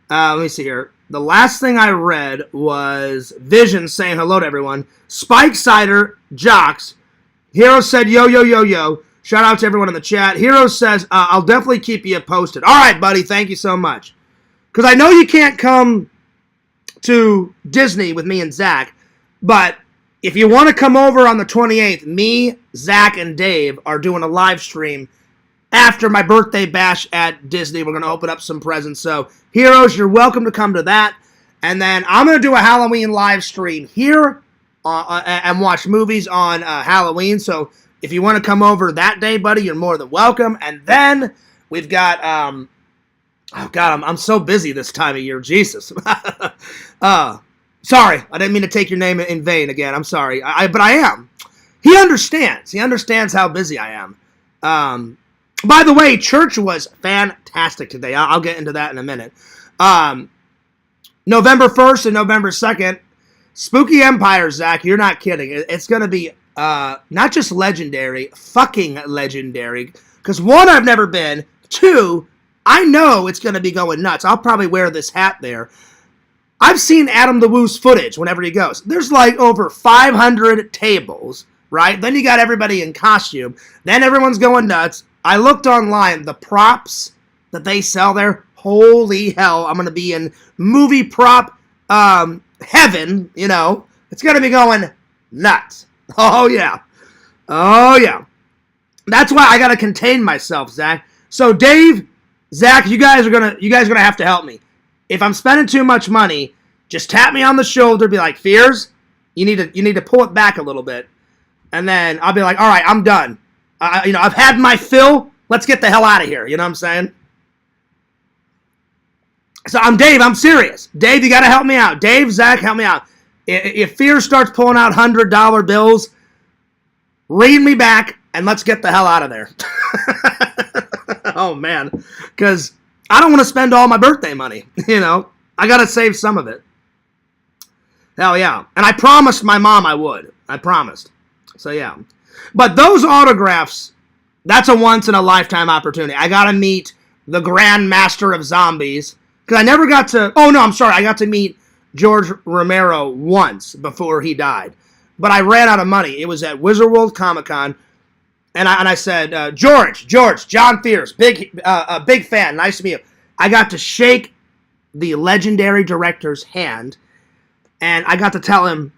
Let me see here. The last thing I read was Vision saying hello to everyone. Spike Cider, Jocks. Hero said yo, yo, yo, yo. Shout out to everyone in the chat. Hero says, I'll definitely keep you posted. All right, buddy. Thank you so much. Because I know you can't come to Disney with me and Zach, but if you want to come over on the 28th, me, Zach, and Dave are doing a live stream after my birthday bash at Disney. We're going to open up some presents. So, Heroes, you're welcome to come to that. And then I'm going to do a Halloween live stream here and watch movies on Halloween. So, if you want to come over that day, buddy, you're more than welcome. And then we've got, oh, God, I'm so busy this time of year. Jesus. Sorry, I didn't mean to take your name in vain again. I'm sorry. But I am. He understands. He understands how busy I am. By the way, church was fantastic today. I'll get into that in a minute. November 1st and November 2nd, Spooky Empire, Zach, you're not kidding. It's going to be not just legendary, fucking legendary. Because 1, I've never been. 2, I know it's going to be going nuts. I'll probably wear this hat there. I've seen Adam the Woo's footage whenever he goes. There's like over 500 tables, right? Then you got everybody in costume. Then everyone's going nuts. I looked online. The props that they sell there, holy hell, I'm going to be in movie prop heaven, you know. It's going to be going nuts. Oh, yeah. Oh, yeah. That's why I got to contain myself, Zach. So, Dave, Zach, you guys are going to have to help me. If I'm spending too much money, just tap me on the shoulder, be like, Fears, you need to pull it back a little bit. And then I'll be like, all right, I'm done. I've had my fill. Let's get the hell out of here. You know what I'm saying? So I'm Dave. I'm serious. Dave, you got to help me out. Dave, Zach, help me out. If Fears starts pulling out $100 bills, read me back, and let's get the hell out of there. Oh, man. Because I don't want to spend all my birthday money, you know. I got to save some of it. Hell yeah. And I promised my mom I would. I promised. So yeah. But those autographs, That's a once-in-a-lifetime opportunity. I got to meet the Grand Master of Zombies. Because I never got to... Oh, no, I'm sorry. I got to meet George Romero once before he died. But I ran out of money. It was at Wizard World Comic Con. And I said, George, John Fierce, big fan. Nice to meet you. I got to shake the legendary director's hand. And I got to tell him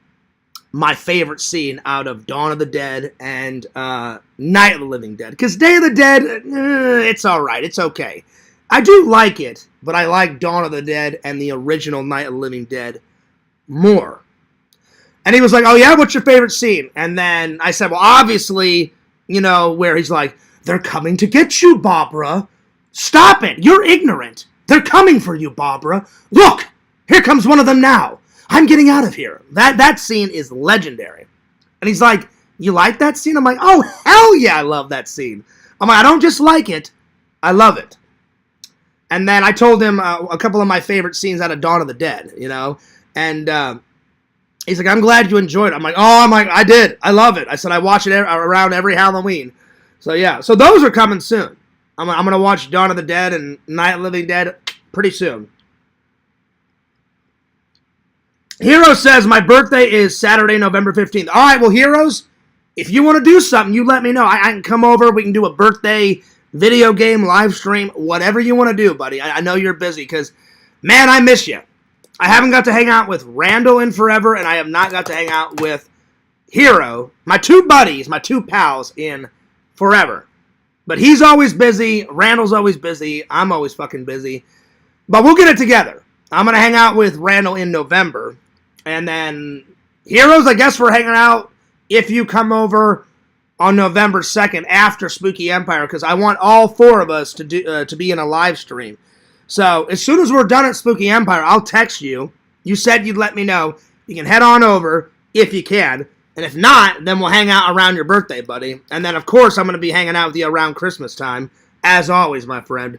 my favorite scene out of Dawn of the Dead and Night of the Living Dead. Because Day of the Dead, it's all right. It's okay. I do like it, but I like Dawn of the Dead and the original Night of the Living Dead more. And he was like, oh yeah, what's your favorite scene? And then I said, well, obviously, you know, where he's like, they're coming to get you, Barbara. Stop it. You're ignorant. They're coming for you, Barbara. Look, here comes one of them now. I'm getting out of here. That scene is legendary. And he's like, you like that scene? I'm like, oh, hell yeah, I love that scene. I'm like, I don't just like it, I love it. And then I told him a couple of my favorite scenes out of Dawn of the Dead, you know? And he's like, I'm glad you enjoyed it. I'm like, I did. I love it. I said I watch it around every Halloween. So yeah, so those are coming soon. I'm going to watch Dawn of the Dead and Night of the Living Dead pretty soon. Hero says, my birthday is Saturday, November 15th. All right, well, Heroes, if you want to do something, you let me know. I can come over. We can do a birthday video game, live stream, whatever you want to do, buddy. I know you're busy because, man, I miss you. I haven't got to hang out with Randall in forever, and I have not got to hang out with Hero, my two buddies, my two pals, in forever. But he's always busy. Randall's always busy. I'm always fucking busy. But we'll get it together. I'm going to hang out with Randall in November. And then Heroes, I guess we're hanging out if you come over on November 2nd after Spooky Empire, because I want all four of us to be in a live stream. So as soon as we're done at Spooky Empire, I'll text you. You said you'd let me know. You can head on over if you can. And if not, then we'll hang out around your birthday, buddy. And then, of course, I'm going to be hanging out with you around Christmas time, as always, my friend.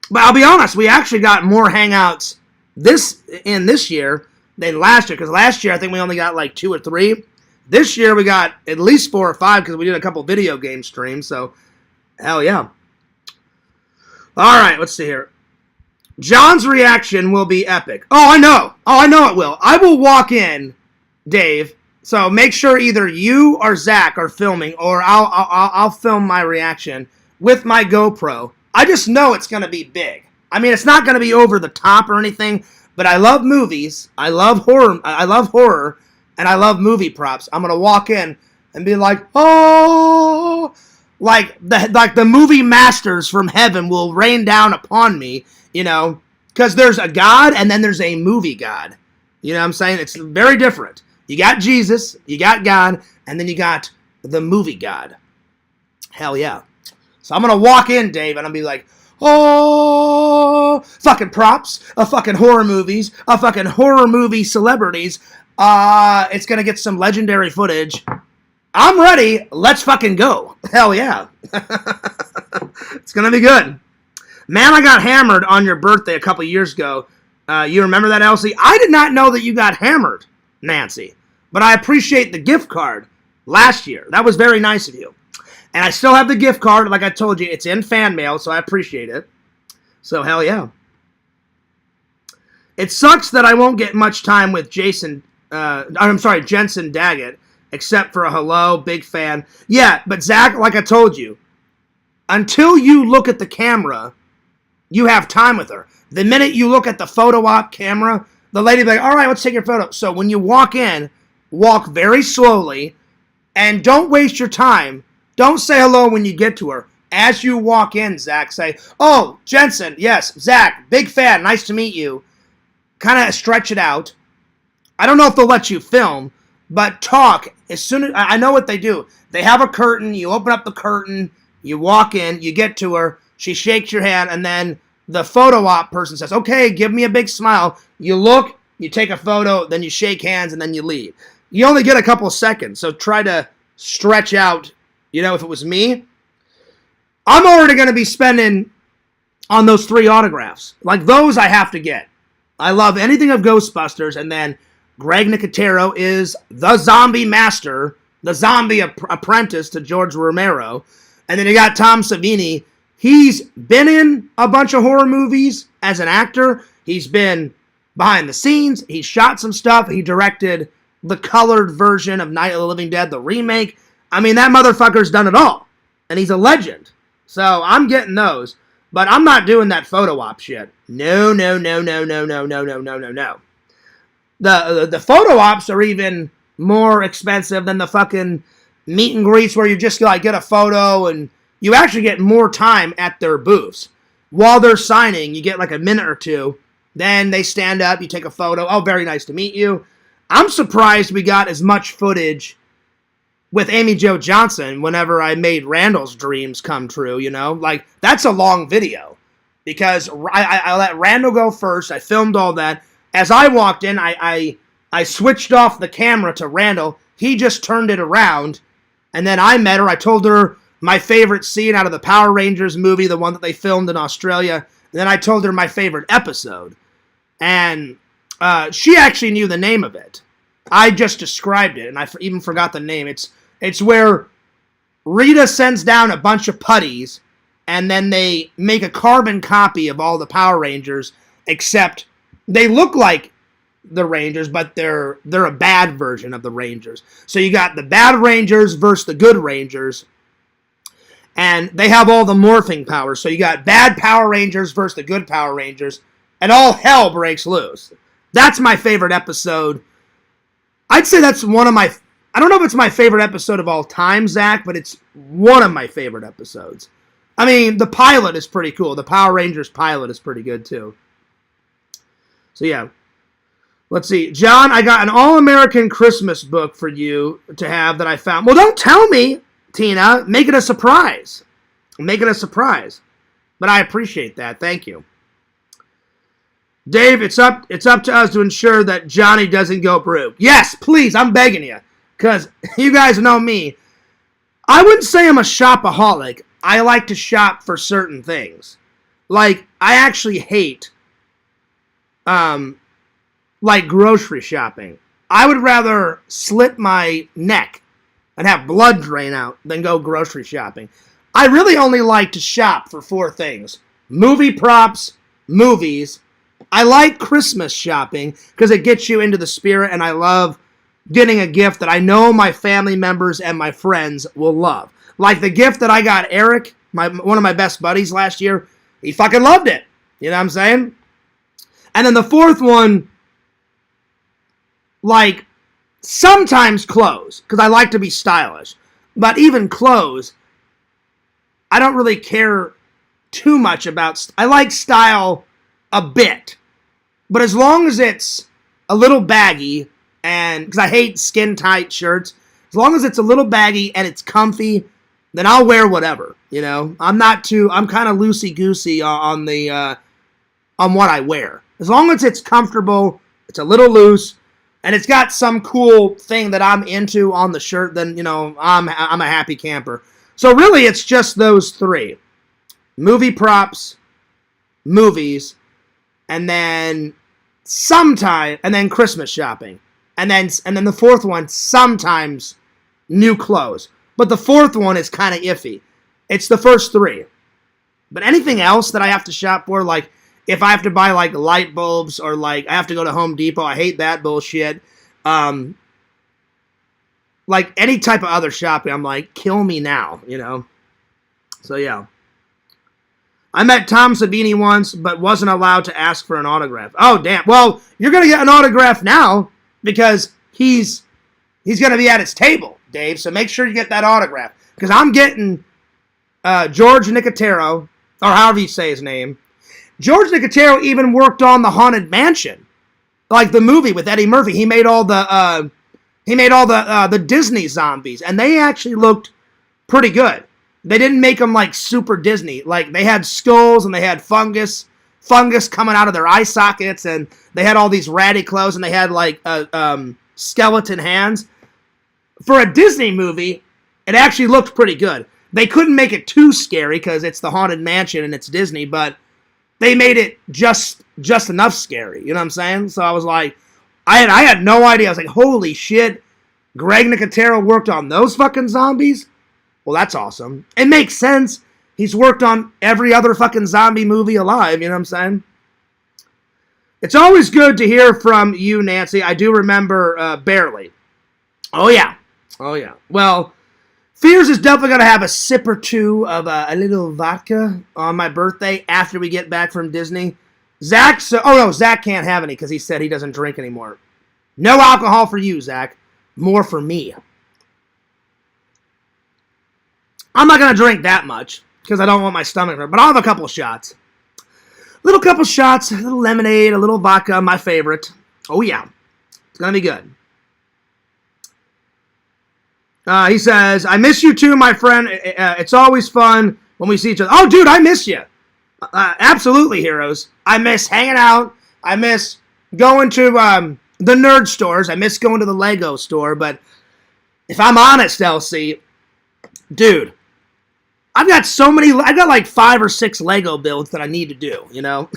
But I'll be honest, we actually got more hangouts this year than last year, because last year I think we only got like 2 or 3. This year we got at least 4 or 5 because we did a couple video game streams, so hell yeah. All right, let's see here. John's reaction will be epic. Oh, I know it will. I will walk in, Dave, so make sure either you or Zach are filming, or I'll film my reaction with my GoPro. I just know it's going to be big. I mean, it's not going to be over the top or anything, but I love movies, I love horror, and I love movie props. I'm gonna walk in and be like, oh, like the movie masters from heaven will rain down upon me, you know, because there's a God and then there's a movie God. You know what I'm saying? It's very different. You got Jesus, you got God, and then you got the movie God. Hell yeah. So I'm gonna walk in, Dave, and I'll be like, oh, fucking props, fucking horror movies, fucking horror movie celebrities. It's gonna get some legendary footage. I'm ready. Let's fucking go. Hell yeah. It's gonna be good. Man, I got hammered on your birthday a couple years ago. You remember that, Elsie? I did not know that you got hammered, Nancy. But I appreciate the gift card last year. That was very nice of you. And I still have the gift card. Like I told you, it's in fan mail, so I appreciate it. So, hell yeah. It sucks that I won't get much time with Jensen Daggett, except for a hello, big fan. Yeah, but Zach, like I told you, until you look at the camera, you have time with her. The minute you look at the photo op camera, the lady will be like, all right, let's take your photo. So when you walk in, walk very slowly, and don't waste your time. Don't say hello when you get to her. As you walk in, Zach, say, oh, Jensen, yes, Zach, big fan, nice to meet you. Kind of stretch it out. I don't know if they'll let you film, but talk. As soon as I know what they do. They have a curtain, you open up the curtain, you walk in, you get to her, she shakes your hand, and then the photo op person says, okay, give me a big smile. You look, you take a photo, then you shake hands, and then you leave. You only get a couple seconds, so try to stretch out. You know, if it was me, I'm already going to be spending on those 3 autographs. Like, those I have to get. I love anything of Ghostbusters, and then Greg Nicotero is the zombie master, the zombie apprentice to George Romero. And then you got Tom Savini. He's been in a bunch of horror movies as an actor. He's been behind the scenes. He shot some stuff. He directed the colored version of Night of the Living Dead, the remake. I mean, that motherfucker's done it all. And he's a legend. So I'm getting those. But I'm not doing that photo op shit. No. The photo ops are even more expensive than the fucking meet and greets where you just like get a photo and you actually get more time at their booths. While they're signing, you get like a minute or two. Then they stand up, you take a photo. Oh, very nice to meet you. I'm surprised we got as much footage with Amy Jo Johnson whenever I made Randall's dreams come true, you know? Like, that's a long video. Because I let Randall go first. I filmed all that. As I walked in, I switched off the camera to Randall. He just turned it around. And then I met her. I told her my favorite scene out of the Power Rangers movie, the one that they filmed in Australia. And then I told her my favorite episode. And she actually knew the name of it. I just described it, and I even forgot the name. It's where Rita sends down a bunch of putties, and then they make a carbon copy of all the Power Rangers, except they look like the Rangers, but they're a bad version of the Rangers. So you got the bad Rangers versus the good Rangers, and they have all the morphing powers. So you got bad Power Rangers versus the good Power Rangers, and all hell breaks loose. That's my favorite episode. I'd say that's one of my... I don't know if it's my favorite episode of all time, Zach, but it's one of my favorite episodes. I mean, the pilot is pretty cool. The Power Rangers pilot is pretty good, too. So, yeah. Let's see. John, I got an All-American Christmas book for you to have that I found. Well, don't tell me, Tina. Make it a surprise. Make it a surprise. But I appreciate that. Thank you. Dave, it's up to us to ensure that Johnny doesn't go broke. Yes, please, I'm begging you. Because you guys know me. I wouldn't say I'm a shopaholic. I like to shop for certain things. Like, I actually hate, like, grocery shopping. I would rather slit my neck and have blood drain out than go grocery shopping. I really only like to shop for 4 things. Movie props, movies. I like Christmas shopping because it gets you into the spirit, and I love getting a gift that I know my family members and my friends will love. Like the gift that I got Eric, one of my best buddies last year. He fucking loved it. You know what I'm saying? And then the 4th one, like, sometimes clothes, because I like to be stylish. But even clothes, I don't really care too much about... I like style a bit. But as long as it's a little baggy, and because I hate skin-tight shirts, as long as it's a little baggy and it's comfy, then I'll wear whatever, you know? I'm kind of loosey-goosey on what I wear. As long as it's comfortable, it's a little loose, and it's got some cool thing that I'm into on the shirt, then, you know, I'm a happy camper. So really, it's just those 3. Movie props, movies, and then Christmas shopping. And then the 4th one, sometimes new clothes. But the 4th one is kind of iffy. It's the first 3. But anything else that I have to shop for, like if I have to buy like light bulbs or like I have to go to Home Depot, I hate that bullshit. Like any type of other shopping, I'm like, kill me now, you know? So yeah. I met Tom Savini once, but wasn't allowed to ask for an autograph. Oh, damn. Well, you're going to get an autograph now because he's going to be at his table, Dave. So make sure you get that autograph. Because I'm getting George Nicotero, or however you say his name. George Nicotero even worked on The Haunted Mansion, like the movie with Eddie Murphy. He made all the Disney zombies, and they actually looked pretty good. They didn't make them like super Disney. Like they had skulls and they had fungus coming out of their eye sockets, and they had all these ratty clothes, and they had like skeleton hands. For a Disney movie, it actually looked pretty good. They couldn't make it too scary because it's the Haunted Mansion and it's Disney, but they made it just enough scary. You know what I'm saying? So I was like, I had no idea. I was like, holy shit, Greg Nicotero worked on those fucking zombies? Well, that's awesome. It makes sense. He's worked on every other fucking zombie movie alive, you know what I'm saying? It's always good to hear from you, Nancy. I do remember barely. Oh, yeah. Oh, yeah. Well, Fears is definitely going to have a sip or two of a little vodka on my birthday after we get back from Disney. Zach can't have any because he said he doesn't drink anymore. No alcohol for you, Zach. More for me. I'm not going to drink that much because I don't want my stomach hurt, but I'll have a couple shots. Little couple shots, a little lemonade, a little vodka, my favorite. Oh, yeah. It's going to be good. He says, I miss you too, my friend. It's always fun when we see each other. Oh, dude, I miss you. Absolutely, heroes. I miss hanging out. I miss going to the nerd stores. I miss going to the Lego store. But if I'm honest, LC, dude, I've got like 5 or 6 Lego builds that I need to do, you know?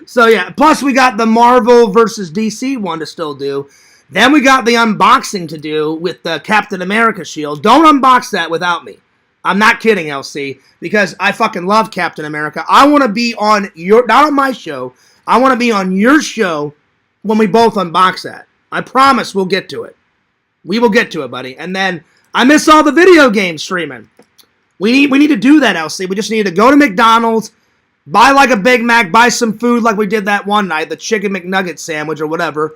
So, yeah. Plus, we got the Marvel versus DC one to still do. Then we got the unboxing to do with the Captain America shield. Don't unbox that without me. I'm not kidding, LC, because I fucking love Captain America. I want to be on not on my show. I want to be on your show when we both unbox that. I promise we'll get to it. We will get to it, buddy. And then I miss all the video game streaming. We need to do that, LC. We just need to go to McDonald's, buy like a Big Mac, buy some food like we did that one night, the Chicken McNugget sandwich or whatever.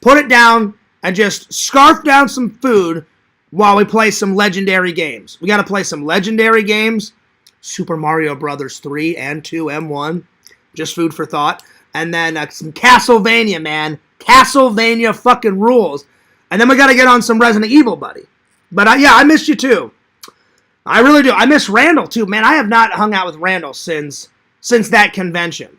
Put it down and just scarf down some food while we play some legendary games. We got to play some legendary games. Super Mario Brothers 3 and 2 and 1. Just food for thought. And then some Castlevania, man. Castlevania fucking rules. And then we got to get on some Resident Evil, buddy. But yeah, I miss you too. I really do. I miss Randall too. Man, I have not hung out with Randall since that convention.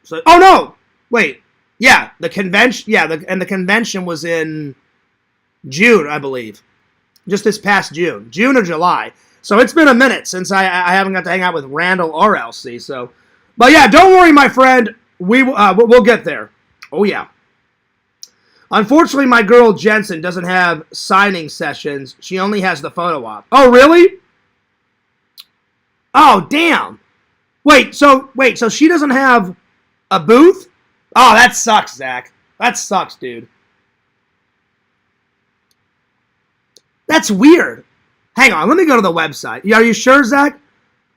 So, oh no! Wait. Yeah, the convention. Yeah, the convention was in June, I believe, just this past June or July. So it's been a minute since I haven't got to hang out with Randall or LC. So, but yeah, don't worry, my friend. We'll get there. Oh yeah. Unfortunately, my girl Jensen doesn't have signing sessions. She only has the photo op. Oh really? Oh damn. Wait, so she doesn't have a booth? Oh, that sucks, Zach. That sucks, dude. That's weird. Hang on, let me go to the website. Are you sure, Zach?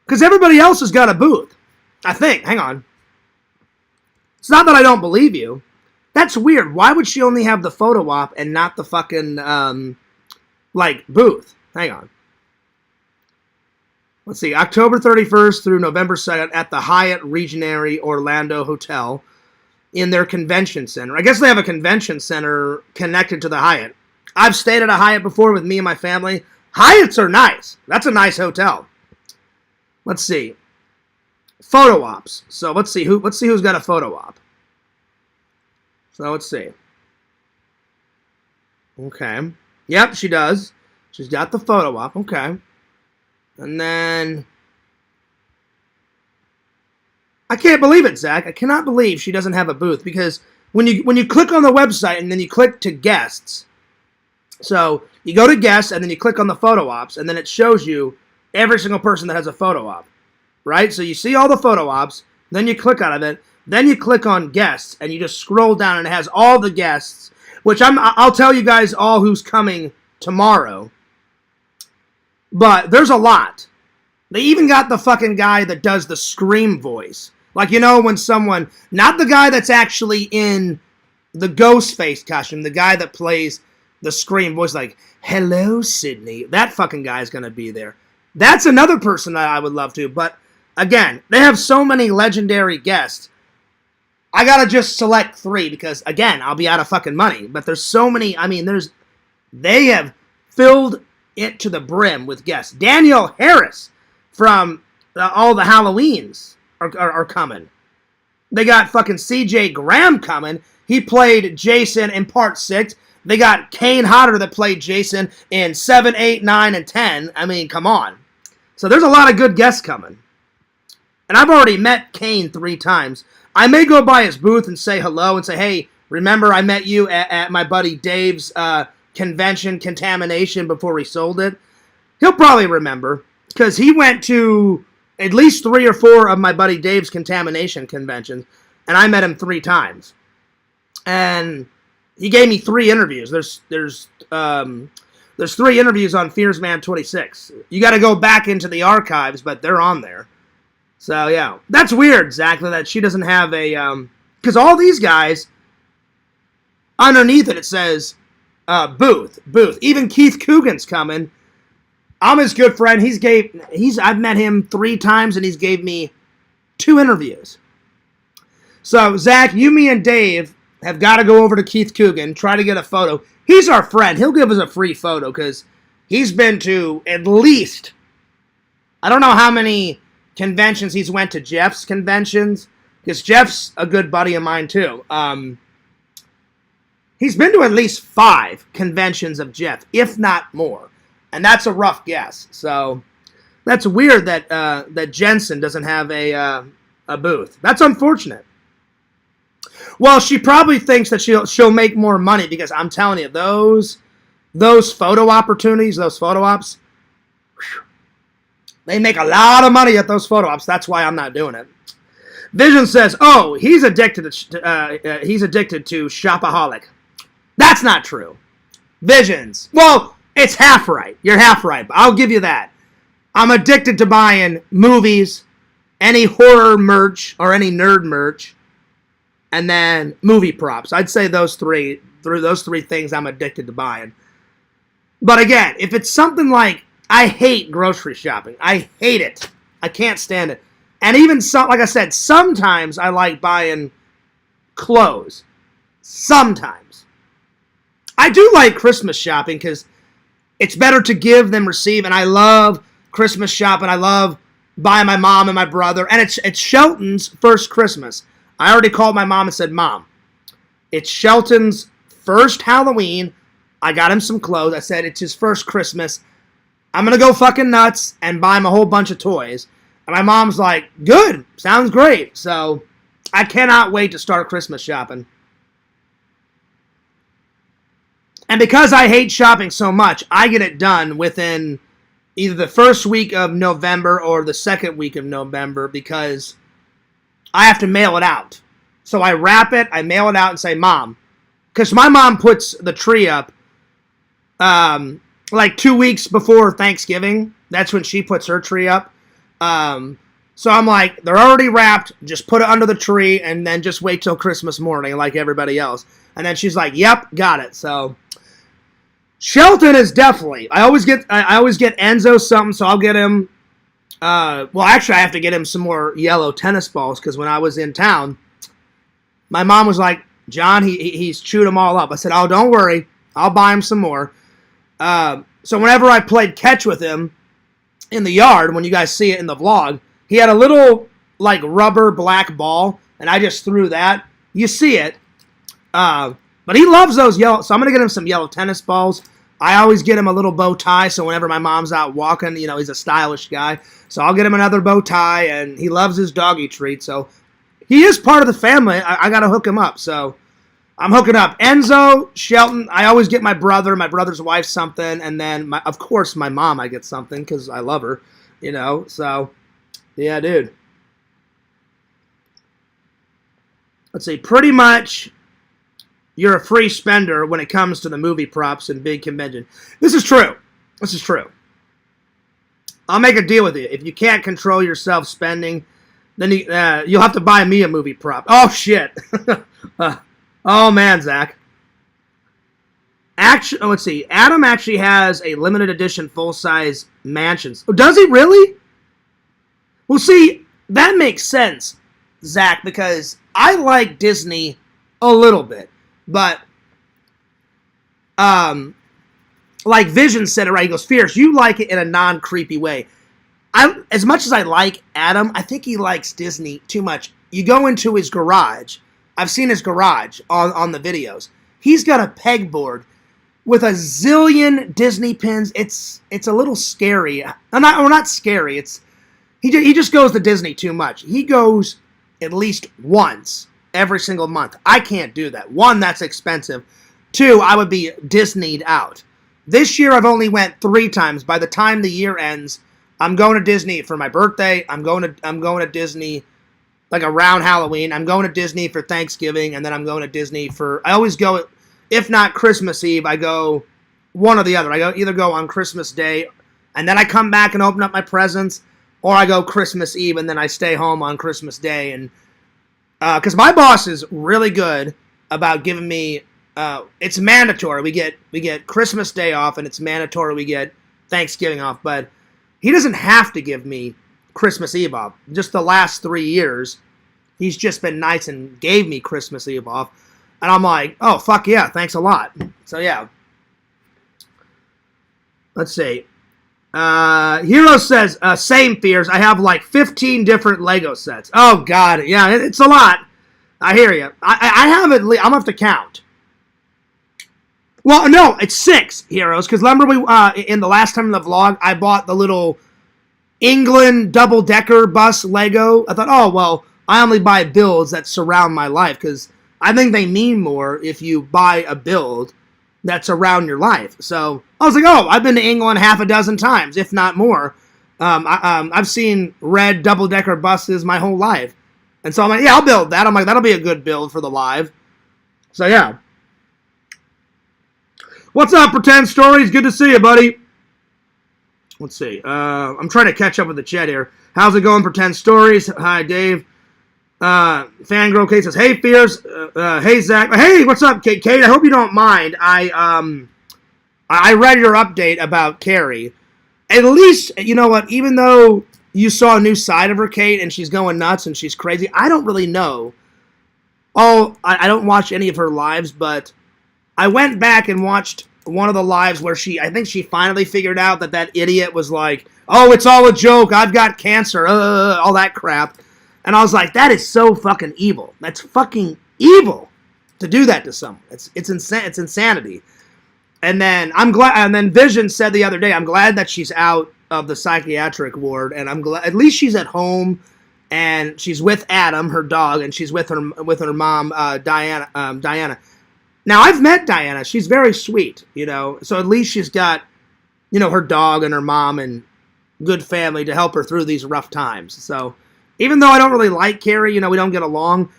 Because everybody else has got a booth. I think. Hang on. It's not that I don't believe you. That's weird. Why would she only have the photo op and not the fucking, booth? Hang on. Let's see. October 31st through November 2nd at the Hyatt Regency Orlando Hotel. In their convention center. I guess they have a convention center connected to the Hyatt. I've stayed at a Hyatt before with me and my family. Hyatts are nice. That's a nice hotel. Let's see. Photo ops. So let's see who's got a photo op. So let's see. Okay. Yep, she does. She's got the photo op. Okay. And then I can't believe it, Zach. I cannot believe she doesn't have a booth because when you click on the website and then you click to guests, so you go to guests and then you click on the photo ops and then it shows you every single person that has a photo op, right? So you see all the photo ops, then you click out of it, then you click on guests and you just scroll down and it has all the guests, which I'll tell you guys all who's coming tomorrow, but there's a lot. They even got the fucking guy that does the Scream voice. Like, you know, when someone, not the guy that's actually in the Ghostface costume, the guy that plays the Scream voice, like, hello, Sydney. That fucking guy's going to be there. That's another person that I would love to. But, again, they have so many legendary guests. I got to just select 3 because, again, I'll be out of fucking money. But there's so many, I mean, they have filled it to the brim with guests. Daniel Harris from all the Halloweens are coming. They got fucking CJ Graham coming. He played Jason in part 6. They got Kane Hodder that played Jason in 7, 8, 9, and 10. I mean, come on. So there's a lot of good guests coming. And I've already met Kane 3 times. I may go by his booth and say hello and say, hey, remember I met you at my buddy Dave's convention Contamination before he sold it? He'll probably remember because he went to at least 3 or 4 of my buddy Dave's contamination conventions, and I met him 3 times. And he gave me 3 interviews. There's 3 interviews on Fearsman 26. You got to go back into the archives, but they're on there. So yeah, that's weird, Zach, that she doesn't have a because all these guys underneath it says Booth. Even Keith Coogan's coming. I'm his good friend. I've met him 3 times, and he's gave me 2 interviews. So Zach, you, me, and Dave have got to go over to Keith Coogan, try to get a photo. He's our friend. He'll give us a free photo because he's been to at least, I don't know how many conventions he's went to Jeff's conventions, because Jeff's a good buddy of mine too. He's been to at least 5 conventions of Jeff, if not more. And that's a rough guess. So that's weird that that Jensen doesn't have a booth. That's unfortunate. Well, she probably thinks that she'll make more money because I'm telling you, those photo opportunities, those photo ops, whew, they make a lot of money at those photo ops. That's why I'm not doing it. Vision says, "Oh, he's addicted to shopaholic." That's not true. Visions. Well, it's half right. You're half right. But I'll give you that. I'm addicted to buying movies, any horror merch or any nerd merch, and then movie props. I'd say those three things I'm addicted to buying. But again, if it's something like, I hate grocery shopping. I hate it. I can't stand it. And even, like I said, sometimes I like buying clothes. Sometimes. I do like Christmas shopping because it's better to give than receive. And I love Christmas shopping. I love buying my mom and my brother. And it's Shelton's first Christmas. I already called my mom and said, "Mom, it's Shelton's first Halloween. I got him some clothes." I said, "It's his first Christmas. I'm going to go fucking nuts and buy him a whole bunch of toys." And my mom's like, "Good. Sounds great." So I cannot wait to start Christmas shopping. And because I hate shopping so much, I get it done within either the first week of November or the second week of November because I have to mail it out. So I wrap it, I mail it out and say, "Mom," because my mom puts the tree up like 2 weeks before Thanksgiving. That's when she puts her tree up. So I'm like, they're already wrapped, just put it under the tree and then just wait till Christmas morning like everybody else. And then she's like, "Yep, got it." So Shelton is definitely, I always get Enzo something, so I'll get him, well, actually, I have to get him some more yellow tennis balls, because when I was in town, my mom was like, "John, he's chewed them all up." I said, "Oh, don't worry, I'll buy him some more." So whenever I played catch with him in the yard, when you guys see it in the vlog, he had a little, like, rubber black ball, and I just threw that. You see it. But he loves those yellow, so I'm going to get him some yellow tennis balls. I always get him a little bow tie, so whenever my mom's out walking, you know, he's a stylish guy. So I'll get him another bow tie, and he loves his doggy treat. So he is part of the family. I got to hook him up. So I'm hooking up Enzo, Shelton. I always get my brother's wife something, and then, of course, my mom I get something because I love her, you know. So, yeah, dude. Let's see, pretty much you're a free spender when it comes to the movie props and big convention. This is true. This is true. I'll make a deal with you. If you can't control yourself spending, then you'll have to buy me a movie prop. Oh, shit. Oh, man, Zach. Actually, let's see. Adam actually has a limited edition full-size mansions. Oh, does he really? Well, see, that makes sense, Zach, because I like Disney a little bit. But, like Vision said it right, he goes, "Fierce, you like it in a non-creepy way." As much as I like Adam, I think he likes Disney too much. You go into his garage. I've seen his garage on the videos. He's got a pegboard with a zillion Disney pins. It's a little scary. Not scary. He just goes to Disney too much. He goes at least once every single month. I can't do that. 1, that's expensive. 2, I would be Disneyed out. This year I've only went 3 times. By the time the year ends, I'm going to Disney for my birthday. I'm going to Disney like around Halloween. I'm going to Disney for Thanksgiving, and then I'm going to Disney for. I always go, if not Christmas Eve, I go one or the other. Either go on Christmas Day, and then I come back and open up my presents, or I go Christmas Eve and then I stay home on Christmas Day. And because my boss is really good about giving me. It's mandatory. We get Christmas Day off, and it's mandatory we get Thanksgiving off. But he doesn't have to give me Christmas Eve off. Just the last 3 years, he's just been nice and gave me Christmas Eve off. And I'm like, oh, fuck yeah, thanks a lot. So yeah. Let's see. Hero says, same fears. I have like 15 different Lego sets. Oh, God. Yeah, it's a lot. I hear you. I have at least, I'm going to have to count. Well, no, it's 6 Heroes. Because remember, in the last time in the vlog, I bought the little England double-decker bus Lego. I thought, oh, well, I only buy builds that surround my life. Because I think they mean more if you buy a build that's around your life. So I was like, oh, I've been to England half a dozen times, if not more. I've seen red double-decker buses my whole life. And so I'm like, yeah, I'll build that. I'm like, that'll be a good build for the live. So, yeah. What's up, Pretend Stories? Good to see you, buddy. Let's see. I'm trying to catch up with the chat here. How's it going, Pretend Stories? Hi, Dave. Fangirl Kate says, hey, Fears. Hey, Zach. Hey, what's up, Kate? I hope you don't mind. I read your update about Carrie. At least, you know what, even though you saw a new side of her, Kate, and she's going nuts and she's crazy, I don't really know. Oh, I don't watch any of her lives, but I went back and watched one of the lives where I think she finally figured out that idiot was like, oh, it's all a joke, I've got cancer, all that crap. And I was like, that is so fucking evil. That's fucking evil to do that to someone. It's insanity. And then I'm glad. And then Vision said the other day, I'm glad that she's out of the psychiatric ward, and I'm glad at least she's at home, and she's with Adam, her dog, and she's with her mom, Diana. Now I've met Diana. She's very sweet, you know. So at least she's got, you know, her dog and her mom and good family to help her through these rough times. So even though I don't really like Carrie, you know, we don't get along.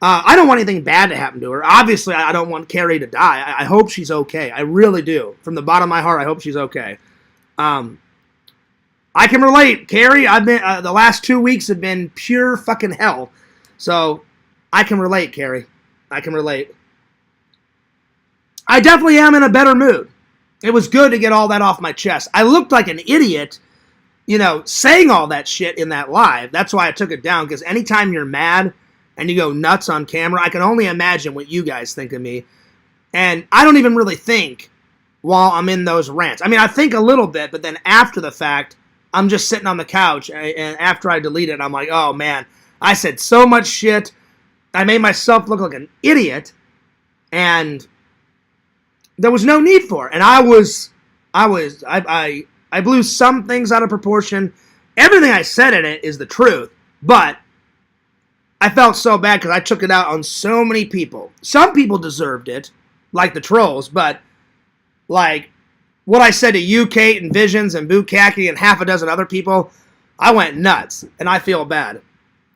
I don't want anything bad to happen to her. Obviously, I don't want Carrie to die. I hope she's okay. I really do. From the bottom of my heart, I hope she's okay. I can relate. Carrie, I've been the last 2 weeks have been pure fucking hell. So I can relate, Carrie. I can relate. I definitely am in a better mood. It was good to get all that off my chest. I looked like an idiot, you know, saying all that shit in that live. That's why I took it down, because anytime you're mad and you go nuts on camera, I can only imagine what you guys think of me. And I don't even really think while I'm in those rants. I mean, I think a little bit, but then after the fact, I'm just sitting on the couch, and after I delete it, I'm like, oh man, I said so much shit. I made myself look like an idiot, and there was no need for it. And I blew some things out of proportion. Everything I said in it is the truth, but I felt so bad because I took it out on so many people. Some people deserved it, like the trolls, but like what I said to you, Kate, and Visions, and Bukaki, and half a dozen other people, I went nuts, and I feel bad.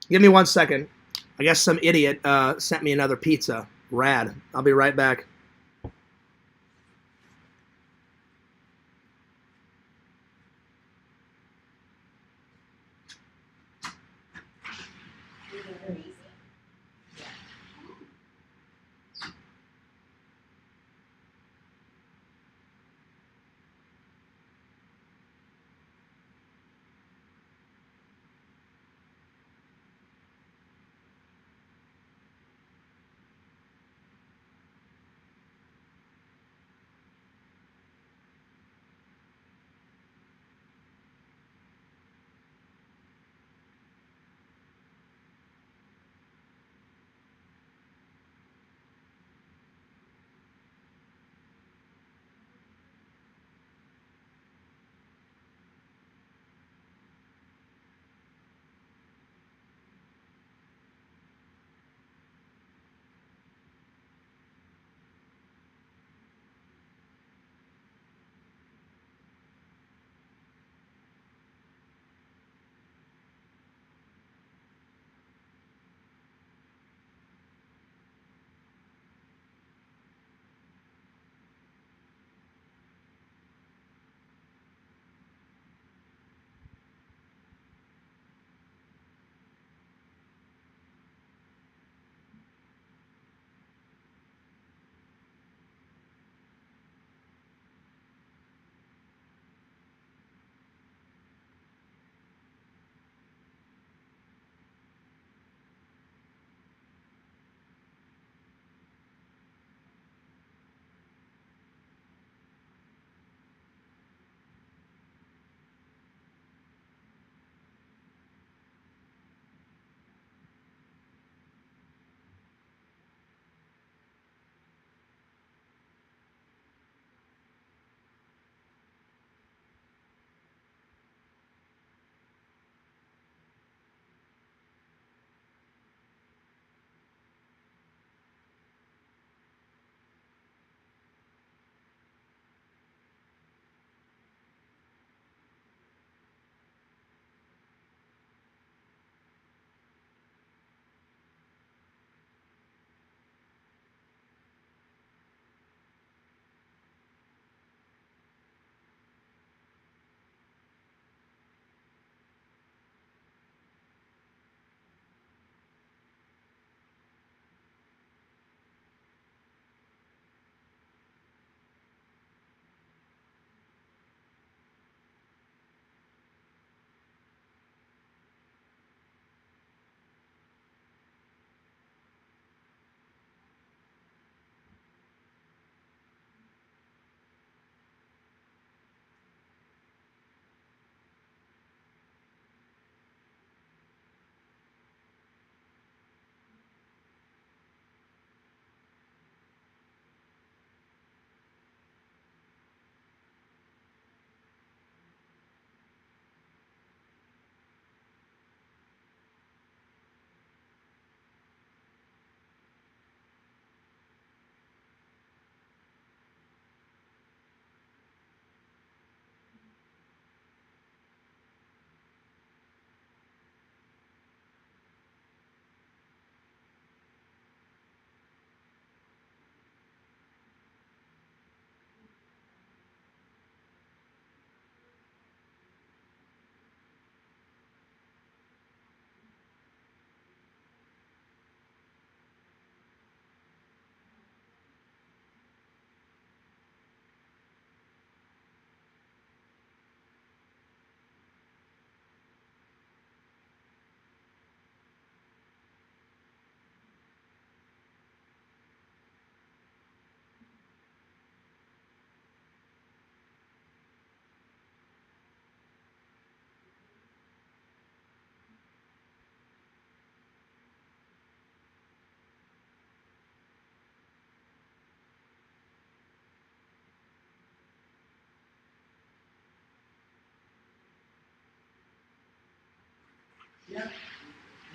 Give me 1 second. I guess some idiot sent me another pizza. Rad. I'll be right back.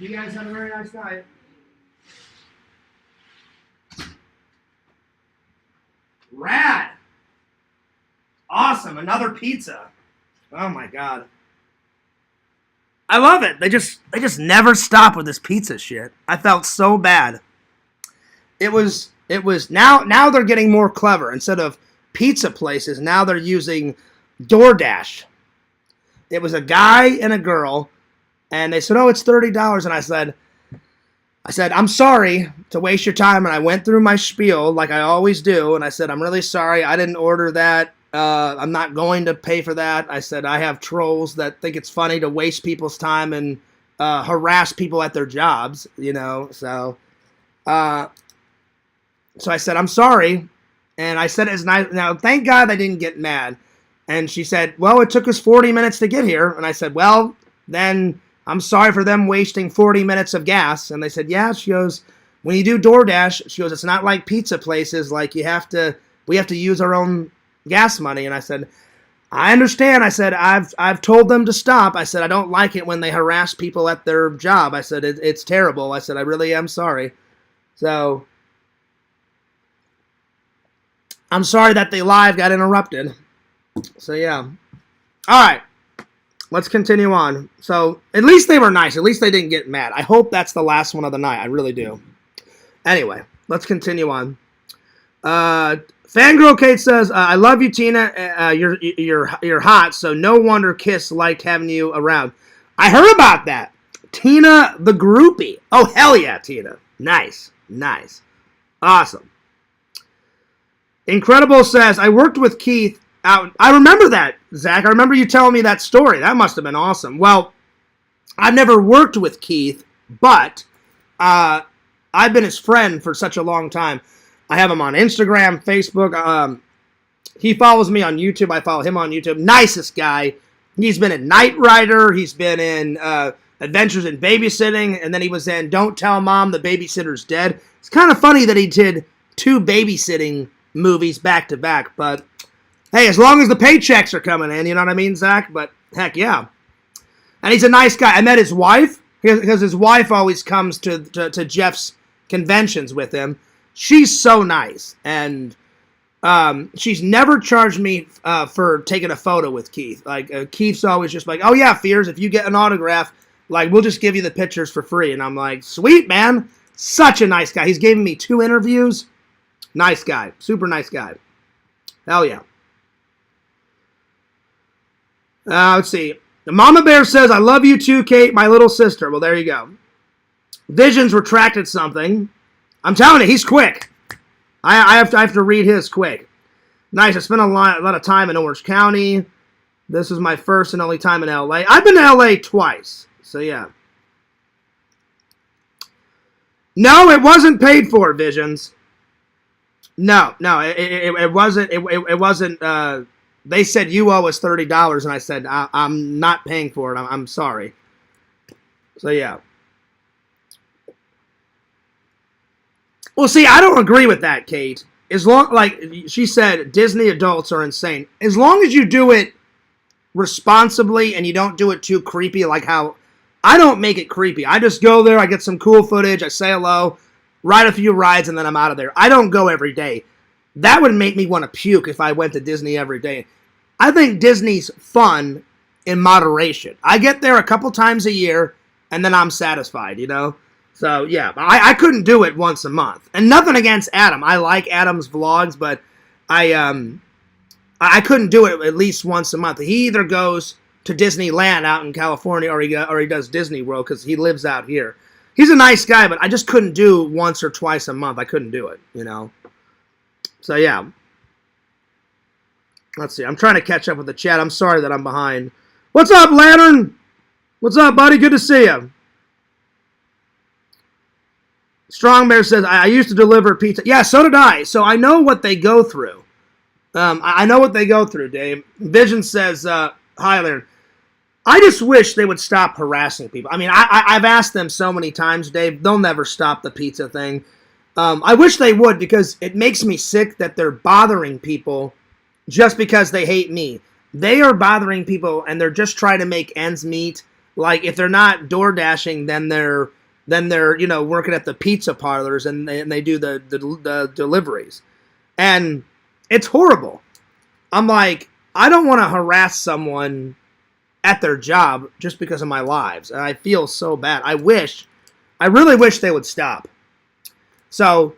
You guys have a very nice night. Rad. Awesome. Another pizza. Oh my god. I love it. They just never stop with this pizza shit. I felt so bad. It was now they're getting more clever. Instead of pizza places, now they're using DoorDash. It was a guy and a girl, and they said, "Oh, it's $30." And I said, "I'm sorry to waste your time." And I went through my spiel like I always do, and I said, "I'm really sorry. I didn't order that. I'm not going to pay for that." I said, "I have trolls that think it's funny to waste people's time and harass people at their jobs, you know." So I said, "I'm sorry." And I said, "It's nice." Now, thank God I didn't get mad. And she said, "Well, it took us 40 minutes to get here." And I said, "Well, then I'm sorry for them wasting 40 minutes of gas." And they said, "Yeah." She goes, "When you do DoorDash," she goes, "it's not like pizza places. Like we have to use our own gas money." And I said, "I understand." I said, I've told them to stop." I said, "I don't like it when they harass people at their job." I said, it's terrible." I said, "I really am sorry." So I'm sorry that the live got interrupted. So yeah. All right. Let's continue on. So at least they were nice. At least they didn't get mad. I hope that's the last one of the night. I really do. Anyway, let's continue on. Fangirl Kate says, "I love you, Tina. You're hot, so no wonder Kiss liked having you around." I heard about that. Tina the groupie. Oh, hell yeah, Tina. Nice. Awesome. Incredible says, "I worked with Keith out." I remember that, Zach. I remember you telling me that story. That must have been awesome. Well, I've never worked with Keith, but I've been his friend for such a long time. I have him on Instagram, Facebook. He follows me on YouTube. I follow him on YouTube. Nicest guy. He's been in Knight Rider. He's been in Adventures in Babysitting. And then he was in Don't Tell Mom the Babysitter's Dead. It's kind of funny that he did 2 babysitting movies back to back. But hey, as long as the paychecks are coming in, you know what I mean, Zach? But heck yeah. And he's a nice guy. I met his wife because his wife always comes to Jeff's conventions with him. She's so nice, and she's never charged me for taking a photo with Keith. Like Keith's always just like, "Oh yeah, Fears, if you get an autograph, like we'll just give you the pictures for free." And I'm like, "Sweet, man." Such a nice guy. He's given me 2 interviews. Nice guy, super nice guy. Hell yeah. Let's see. The Mama Bear says, "I love you too, Kate, my little sister." Well, there you go. Visions retracted something. I'm telling you, he's quick. I have to read his quick. Nice. I spent a lot of time in Orange County. This is my first and only time in LA. I've been to LA twice. So yeah. No, it wasn't paid for, Visions. No, it wasn't. It wasn't. They said you owe us $30, and I said I'm not paying for it. I'm sorry. So yeah. Well, see, I don't agree with that, Kate. As long, like she said, Disney adults are insane. As long as you do it responsibly and you don't do it too creepy, like how I don't make it creepy. I just go there, I get some cool footage, I say hello, ride a few rides, and then I'm out of there. I don't go every day. That would make me want to puke if I went to Disney every day. I think Disney's fun in moderation. I get there a couple times a year, and then I'm satisfied, you know? So, yeah, I couldn't do it once a month. And nothing against Adam. I like Adam's vlogs, but I couldn't do it at least once a month. He either goes to Disneyland out in California or he does Disney World because he lives out here. He's a nice guy, but I just couldn't do once or twice a month. I couldn't do it, you know? So, yeah. Let's see. I'm trying to catch up with the chat. I'm sorry that I'm behind. What's up, Lantern? What's up, buddy? Good to see you. Strong Bear says, I used to deliver pizza. Yeah, so did I. So I know what they go through. I know what they go through, Dave. Vision says, hi, Lantern. I just wish they would stop harassing people. I mean, I've asked them so many times, Dave. They'll never stop the pizza thing. I wish they would because it makes me sick that they're bothering people just because they hate me. They are bothering people and they're just trying to make ends meet. Like if they're not door dashing, then they're working at the pizza parlors and they do the deliveries, and it's horrible. I'm like, I don't want to harass someone at their job just because of my lives, and I feel so bad. I really wish they would stop. So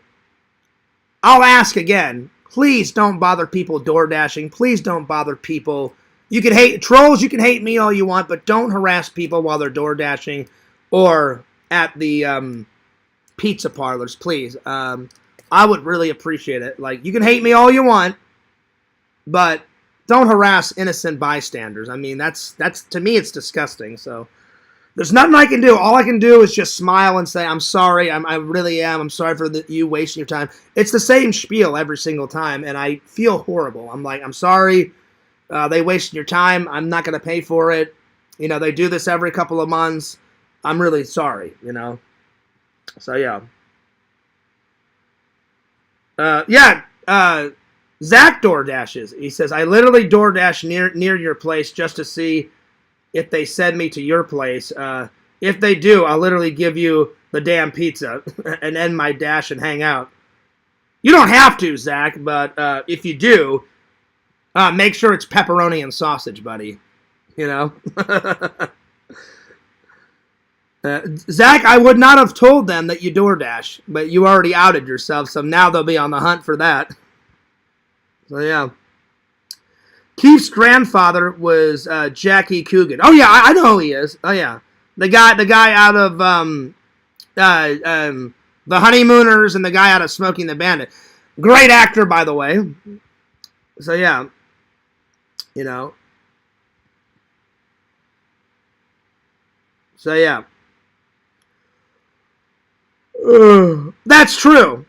I'll ask again. Please don't bother people door dashing. Please don't bother people. You can hate trolls. You can hate me all you want, but don't harass people while they're door dashing or at the pizza parlors, please. I would really appreciate it. Like, you can hate me all you want, but don't harass innocent bystanders. I mean, that's to me, it's disgusting. So there's nothing I can do. All I can do is just smile and say, I'm sorry. I really am. I'm sorry for you wasting your time. It's the same spiel every single time, and I feel horrible. I'm like, I'm sorry. They wasted your time. I'm not going to pay for it. They do this every couple of months. I'm really sorry, So, yeah. Zach DoorDashes. He says, I literally DoorDash near your place just to see if they send me to your place. If they do, I'll literally give you the damn pizza and end my dash and hang out. You don't have to, Zach, but if you do, make sure it's pepperoni and sausage, buddy. Zach, I would not have told them that you DoorDash, but you already outed yourself, so now they'll be on the hunt for that. So, yeah. Keith's grandfather was Jackie Coogan. Oh, yeah, I know who he is. Oh, yeah. The guy out of The Honeymooners and the guy out of Smoking the Bandit. Great actor, by the way. So, yeah. So, yeah. That's true.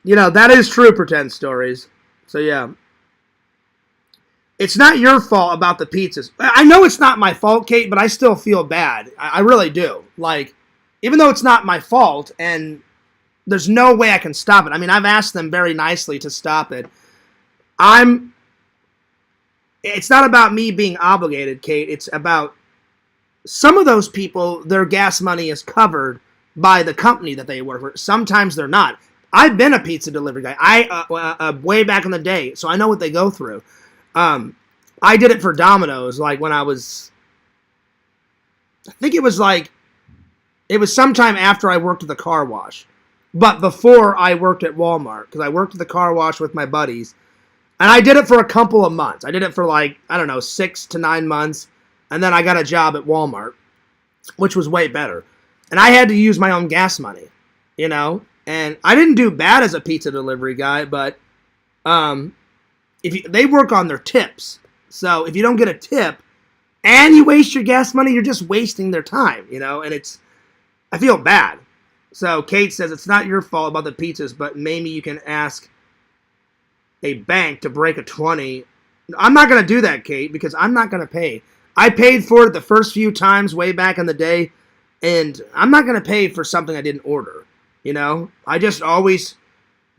That is true, Pretend Stories. So, yeah. It's not your fault about the pizzas. I know it's not my fault, Kate, but I still feel bad. I really do. Like, even though it's not my fault, and there's no way I can stop it. I mean, I've asked them very nicely to stop it. It's not about me being obligated, Kate. It's about some of those people, their gas money is covered by the company that they work for. Sometimes they're not. I've been a pizza delivery guy. Way back in the day, so I know what they go through. I did it for Domino's, like when I think it was sometime after I worked at the car wash, but before I worked at Walmart, because I worked at the car wash with my buddies, and I did it for a couple of months. I did it for 6 to 9 months, and then I got a job at Walmart, which was way better. And I had to use my own gas money, and I didn't do bad as a pizza delivery guy, but they work on their tips. So if you don't get a tip and you waste your gas money, you're just wasting their time, and I feel bad. So Kate says, it's not your fault about the pizzas, but maybe you can ask a bank to break a 20. I'm not going to do that, Kate, because I'm not going to pay. I paid for it the first few times way back in the day, and I'm not going to pay for something I didn't order, I just always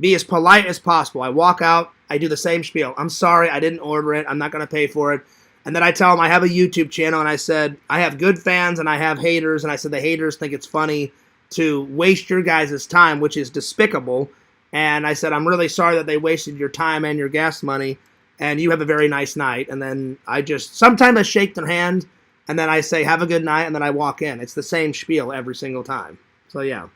be as polite as possible. I walk out, I do the same spiel. I'm sorry, I didn't order it. I'm not going to pay for it. And then I tell them I have a YouTube channel, and I said, I have good fans and I have haters, and I said the haters think it's funny to waste your guys' time, which is despicable. And I said, I'm really sorry that they wasted your time and your gas money, and you have a very nice night. And then sometimes I shake their hand, and then I say, have a good night, and then I walk in. It's the same spiel every single time. So, yeah.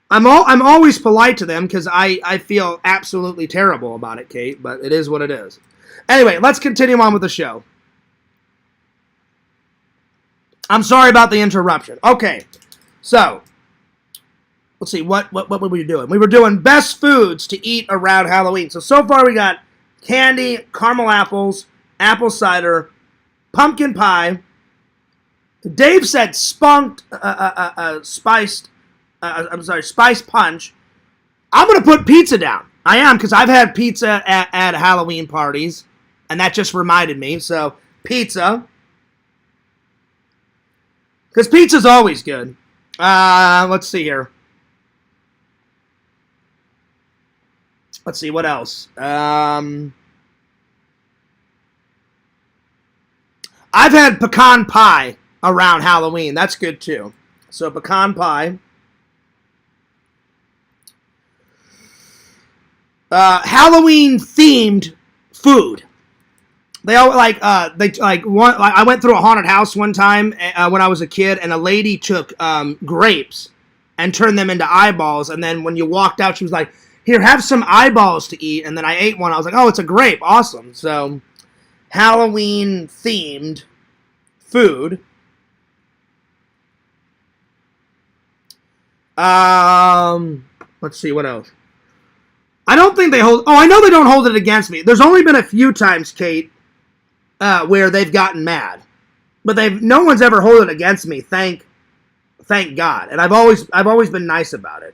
I'm always polite to them because I feel absolutely terrible about it, Kate, but it is what it is. Anyway, let's continue on with the show. I'm sorry about the interruption. Okay, so let's see, what were we doing? We were doing best foods to eat around Halloween. So far we got candy, caramel apples, apple cider, pumpkin pie. Dave said spiced punch. I'm going to put pizza down. I am, because I've had pizza at Halloween parties, and that just reminded me. So, pizza. Because pizza's always good. Let's see here. Let's see, what else? I I've had pecan pie around Halloween. That's good too. So pecan pie. Halloween themed food. They all I went through a haunted house one time when I was a kid, and a lady took grapes and turned them into eyeballs, and then when you walked out, she was like, "Here, have some eyeballs to eat." And then I ate one. I was like, "Oh, it's a grape. Awesome." So Halloween themed food. Let's see what else. I don't think they hold. Oh, I know they don't hold it against me. There's only been a few times, Kate, where they've gotten mad, but no one's ever held it against me. Thank God. And I've always been nice about it.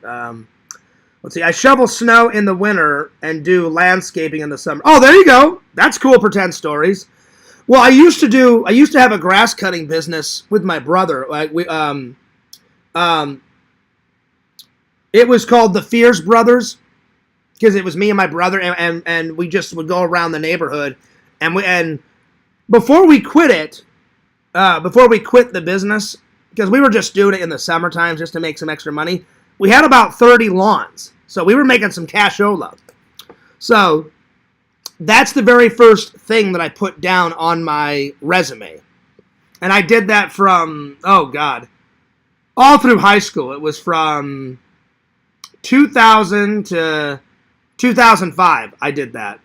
Let's see. I shovel snow in the winter and do landscaping in the summer. Oh, there you go. That's cool. Pretend stories. Well, I used to have a grass cutting business with my brother. It was called the Fierce Brothers, because it was me and my brother, and we just would go around the neighborhood, and before we quit the business, because we were just doing it in the summertime just to make some extra money, we had about 30 lawns, so we were making some cashola. So that's the very first thing that I put down on my resume, and I did that from, oh God, all through high school. It was from 2000 to 2005, I did that.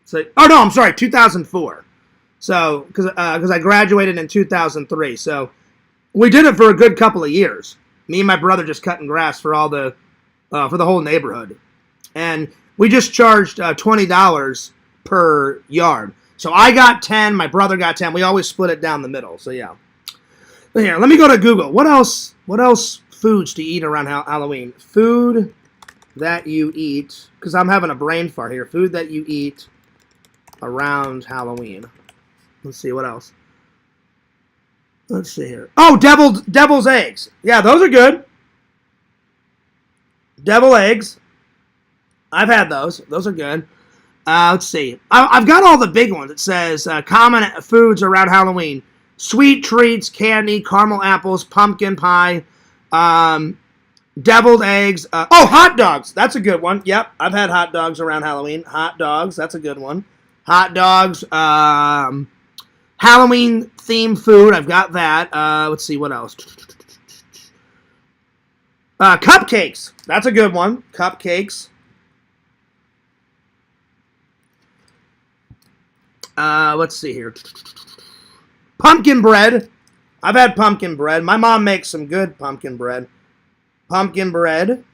So, oh no, I'm sorry, 2004. So, because I graduated in 2003. So, we did it for a good couple of years. Me and my brother just cutting grass for the whole neighborhood, and we just charged $20 per yard. So I got 10, my brother got 10. We always split it down the middle. So yeah. Here, let me go to Google. What else foods to eat around Halloween? Food that you eat, because I'm having a brain fart here. Food that you eat around Halloween. Let's see, what else? Let's see here. Oh, devil's eggs. Yeah, those are good. Devil eggs. I've had those. Those are good. Let's see. I've got all the big ones. It says common foods around Halloween. Sweet treats, candy, caramel apples, pumpkin pie, deviled eggs. Hot dogs. That's a good one. Yep, I've had hot dogs around Halloween. Hot dogs. That's a good one. Hot dogs. Halloween themed food. I've got that. Let's see, what else? Cupcakes. That's a good one. Cupcakes. Let's see here. Pumpkin bread. I've had pumpkin bread. My mom makes some good pumpkin bread. Pumpkin bread.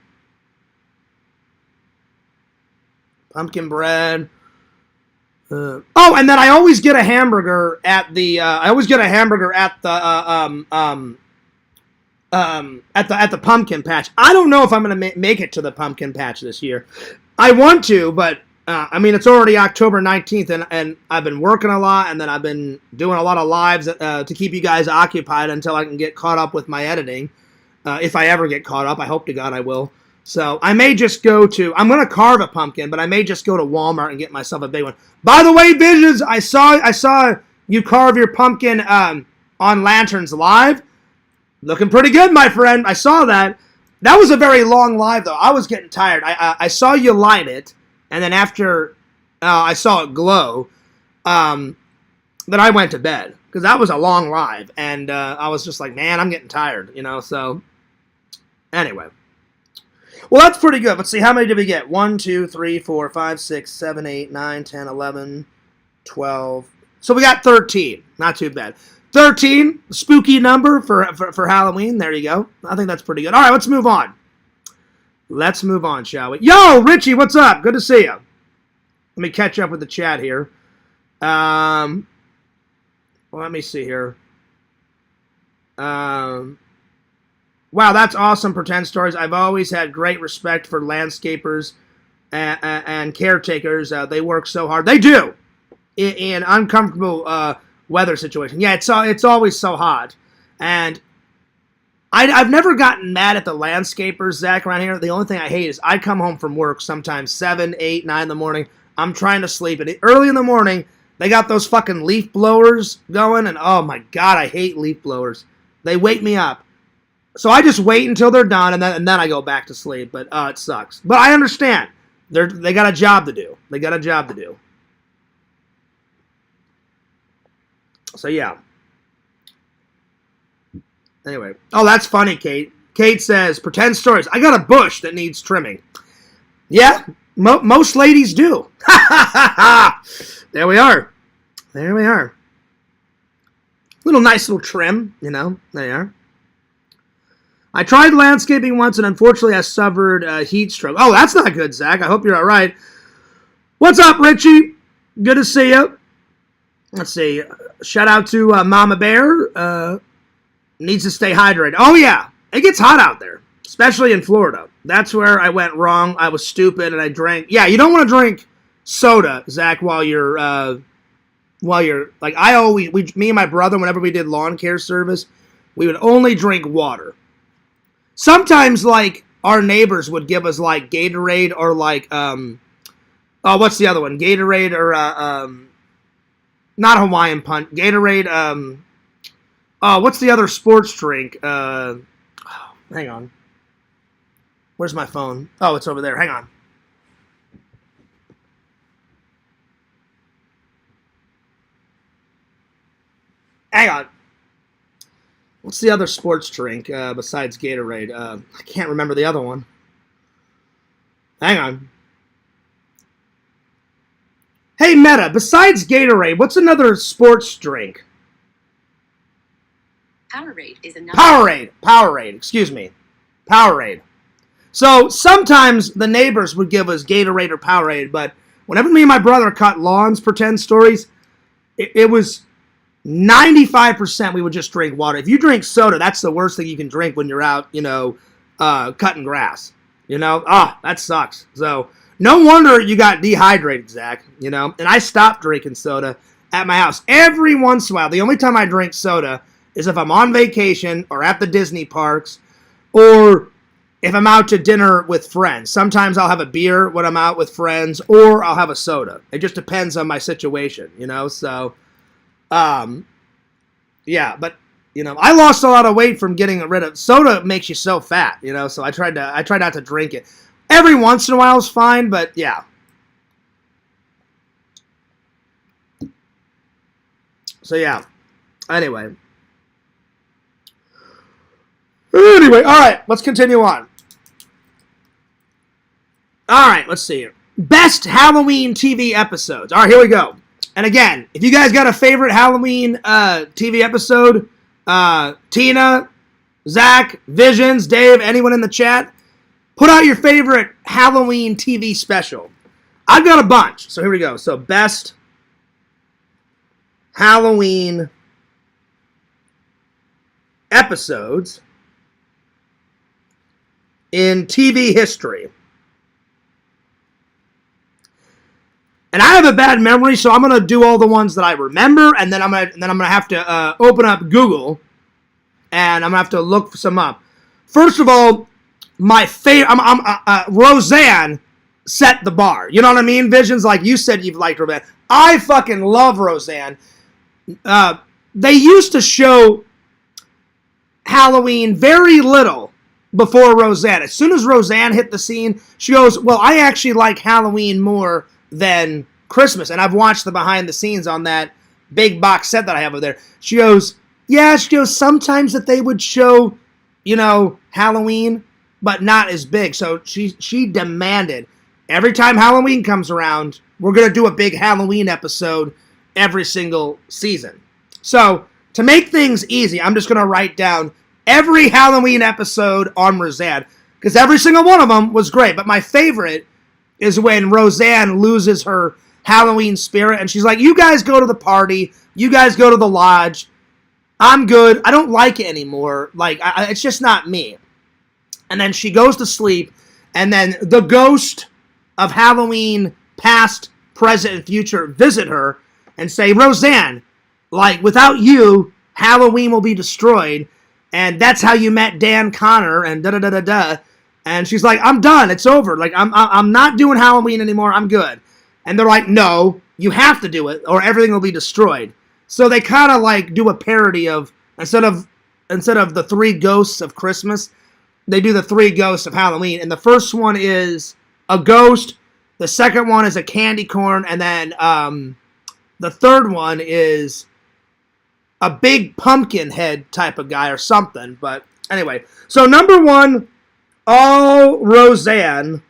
Pumpkin bread. And then I always get a hamburger at the. At the pumpkin patch. I don't know if I'm going to make it to the pumpkin patch this year. I want to, but it's already October 19th, and I've been working a lot, and then I've been doing a lot of lives to keep you guys occupied until I can get caught up with my editing. If I ever get caught up, I hope to God I will. So I may just I'm going to carve a pumpkin, but I may just go to Walmart and get myself a big one. By the way, Visions, I saw you carve your pumpkin on Lanterns Live. Looking pretty good, my friend. I saw that. That was a very long live, though. I was getting tired. I saw you light it, and then after I saw it glow, then I went to bed, because that was a long live, and I was just like, man, I'm getting tired, so anyway. Well, that's pretty good. Let's see, how many did we get? 1, 2, 3, 4, 5, 6, 7, 8, 9, 10, 11, 12. So we got 13. Not too bad. 13, spooky number for Halloween. There you go. I think that's pretty good. All right, let's move on. Let's move on, shall we? Yo, Richie, what's up? Good to see you. Let me catch up with the chat here. Let me see here. Wow, that's awesome, Pretend Stories. I've always had great respect for landscapers and caretakers. They work so hard. They do. In uncomfortable weather situation. Yeah, it's always so hot. And I've never gotten mad at the landscapers, Zach, around here. The only thing I hate is I come home from work sometimes 7, 8, 9 in the morning. I'm trying to sleep. And early in the morning, They got those fucking leaf blowers going, and oh my god, I hate leaf blowers. They wake me up. So I just wait until they're done, and then I go back to sleep. But it sucks. But I understand. They got a job to do. They got a job to do. So yeah. Anyway. Oh, that's funny, Kate. Kate says, pretend stories. I got a bush that needs trimming. Yeah, most ladies do. There we are. There we are. Nice little trim, you know. There you are. I tried landscaping once, and unfortunately I suffered a heat stroke. Oh, that's not good, Zach. I hope you're all right. What's up, Richie? Good to see you. Let's see. Shout out to Mama Bear. Needs to stay hydrated. Oh, yeah. It gets hot out there, especially in Florida. That's where I went wrong. I was stupid, and I drank. Yeah, you don't want to drink soda, Zach, while you're like, me and my brother, whenever we did lawn care service, we would only drink water. Sometimes, like, our neighbors would give us, like, Gatorade or, like, what's the other one? Gatorade or, not Hawaiian Punch. Gatorade, what's the other sports drink? Hang on. Where's my phone? Oh, it's over there. Hang on. Hang on. What's the other sports drink besides Gatorade? I can't remember the other one. Hang on. Hey, Meta, besides Gatorade, what's another sports drink? Powerade is another. Powerade, excuse me. Powerade. So sometimes the neighbors would give us Gatorade or Powerade, but whenever me and my brother cut lawns, pretend stories, it was 95% we would just drink water. If you drink soda, that's the worst thing you can drink when you're out, cutting grass. That sucks. So no wonder you got dehydrated, Zach, And I stopped drinking soda at my house. Every once in a while, the only time I drink soda is if I'm on vacation or at the Disney parks or if I'm out to dinner with friends. Sometimes I'll have a beer when I'm out with friends or I'll have a soda. It just depends on my situation, So, yeah, but, I lost a lot of weight from getting rid of soda. Makes you so fat, So I tried not to drink it. Every once in a while is fine, but yeah. So yeah. Anyway, all right, let's continue on. All right, let's see here. Best Halloween TV episodes. All right, here we go. And again, if you guys got a favorite Halloween TV episode, Tina, Zach, Visions, Dave, anyone in the chat, put out your favorite Halloween TV special. I've got a bunch, so here we go. So best Halloween episodes in TV history. And I have a bad memory, so I'm gonna do all the ones that I remember, and then I'm gonna have to open up Google, and I'm gonna have to look some up. First of all, my favorite, Roseanne set the bar. You know what I mean? Visions, like you said, you've liked Roseanne. I fucking love Roseanne. They used to show Halloween very little before Roseanne. As soon as Roseanne hit the scene, she goes, well, I actually like Halloween more than Christmas. And I've watched the behind the scenes on that big box set that I have over there. She goes, sometimes that they would show, Halloween, but not as big. So she demanded, every time Halloween comes around, we're going to do a big Halloween episode every single season. So to make things easy, I'm just going to write down every Halloween episode on Roseanne, because every single one of them was great. But my favorite is when Roseanne loses her Halloween spirit, and she's like, you guys go to the party, you guys go to the lodge, I'm good, I don't like it anymore, it's just not me. And then she goes to sleep, and then the ghost of Halloween past, present, and future visit her and say, Roseanne, without you, Halloween will be destroyed, and that's how you met Dan Connor, and da-da-da-da-da. And she's like, I'm done, it's over, I'm not doing Halloween anymore, I'm good. And they're like, no, you have to do it or everything will be destroyed. So they kind of like do a parody of, instead of the 3 ghosts of Christmas, they do the 3 ghosts of Halloween. And the first one is a ghost. The second one is a candy corn. And then the third one is a big pumpkin head type of guy or something. But anyway, so number 1, all Roseanne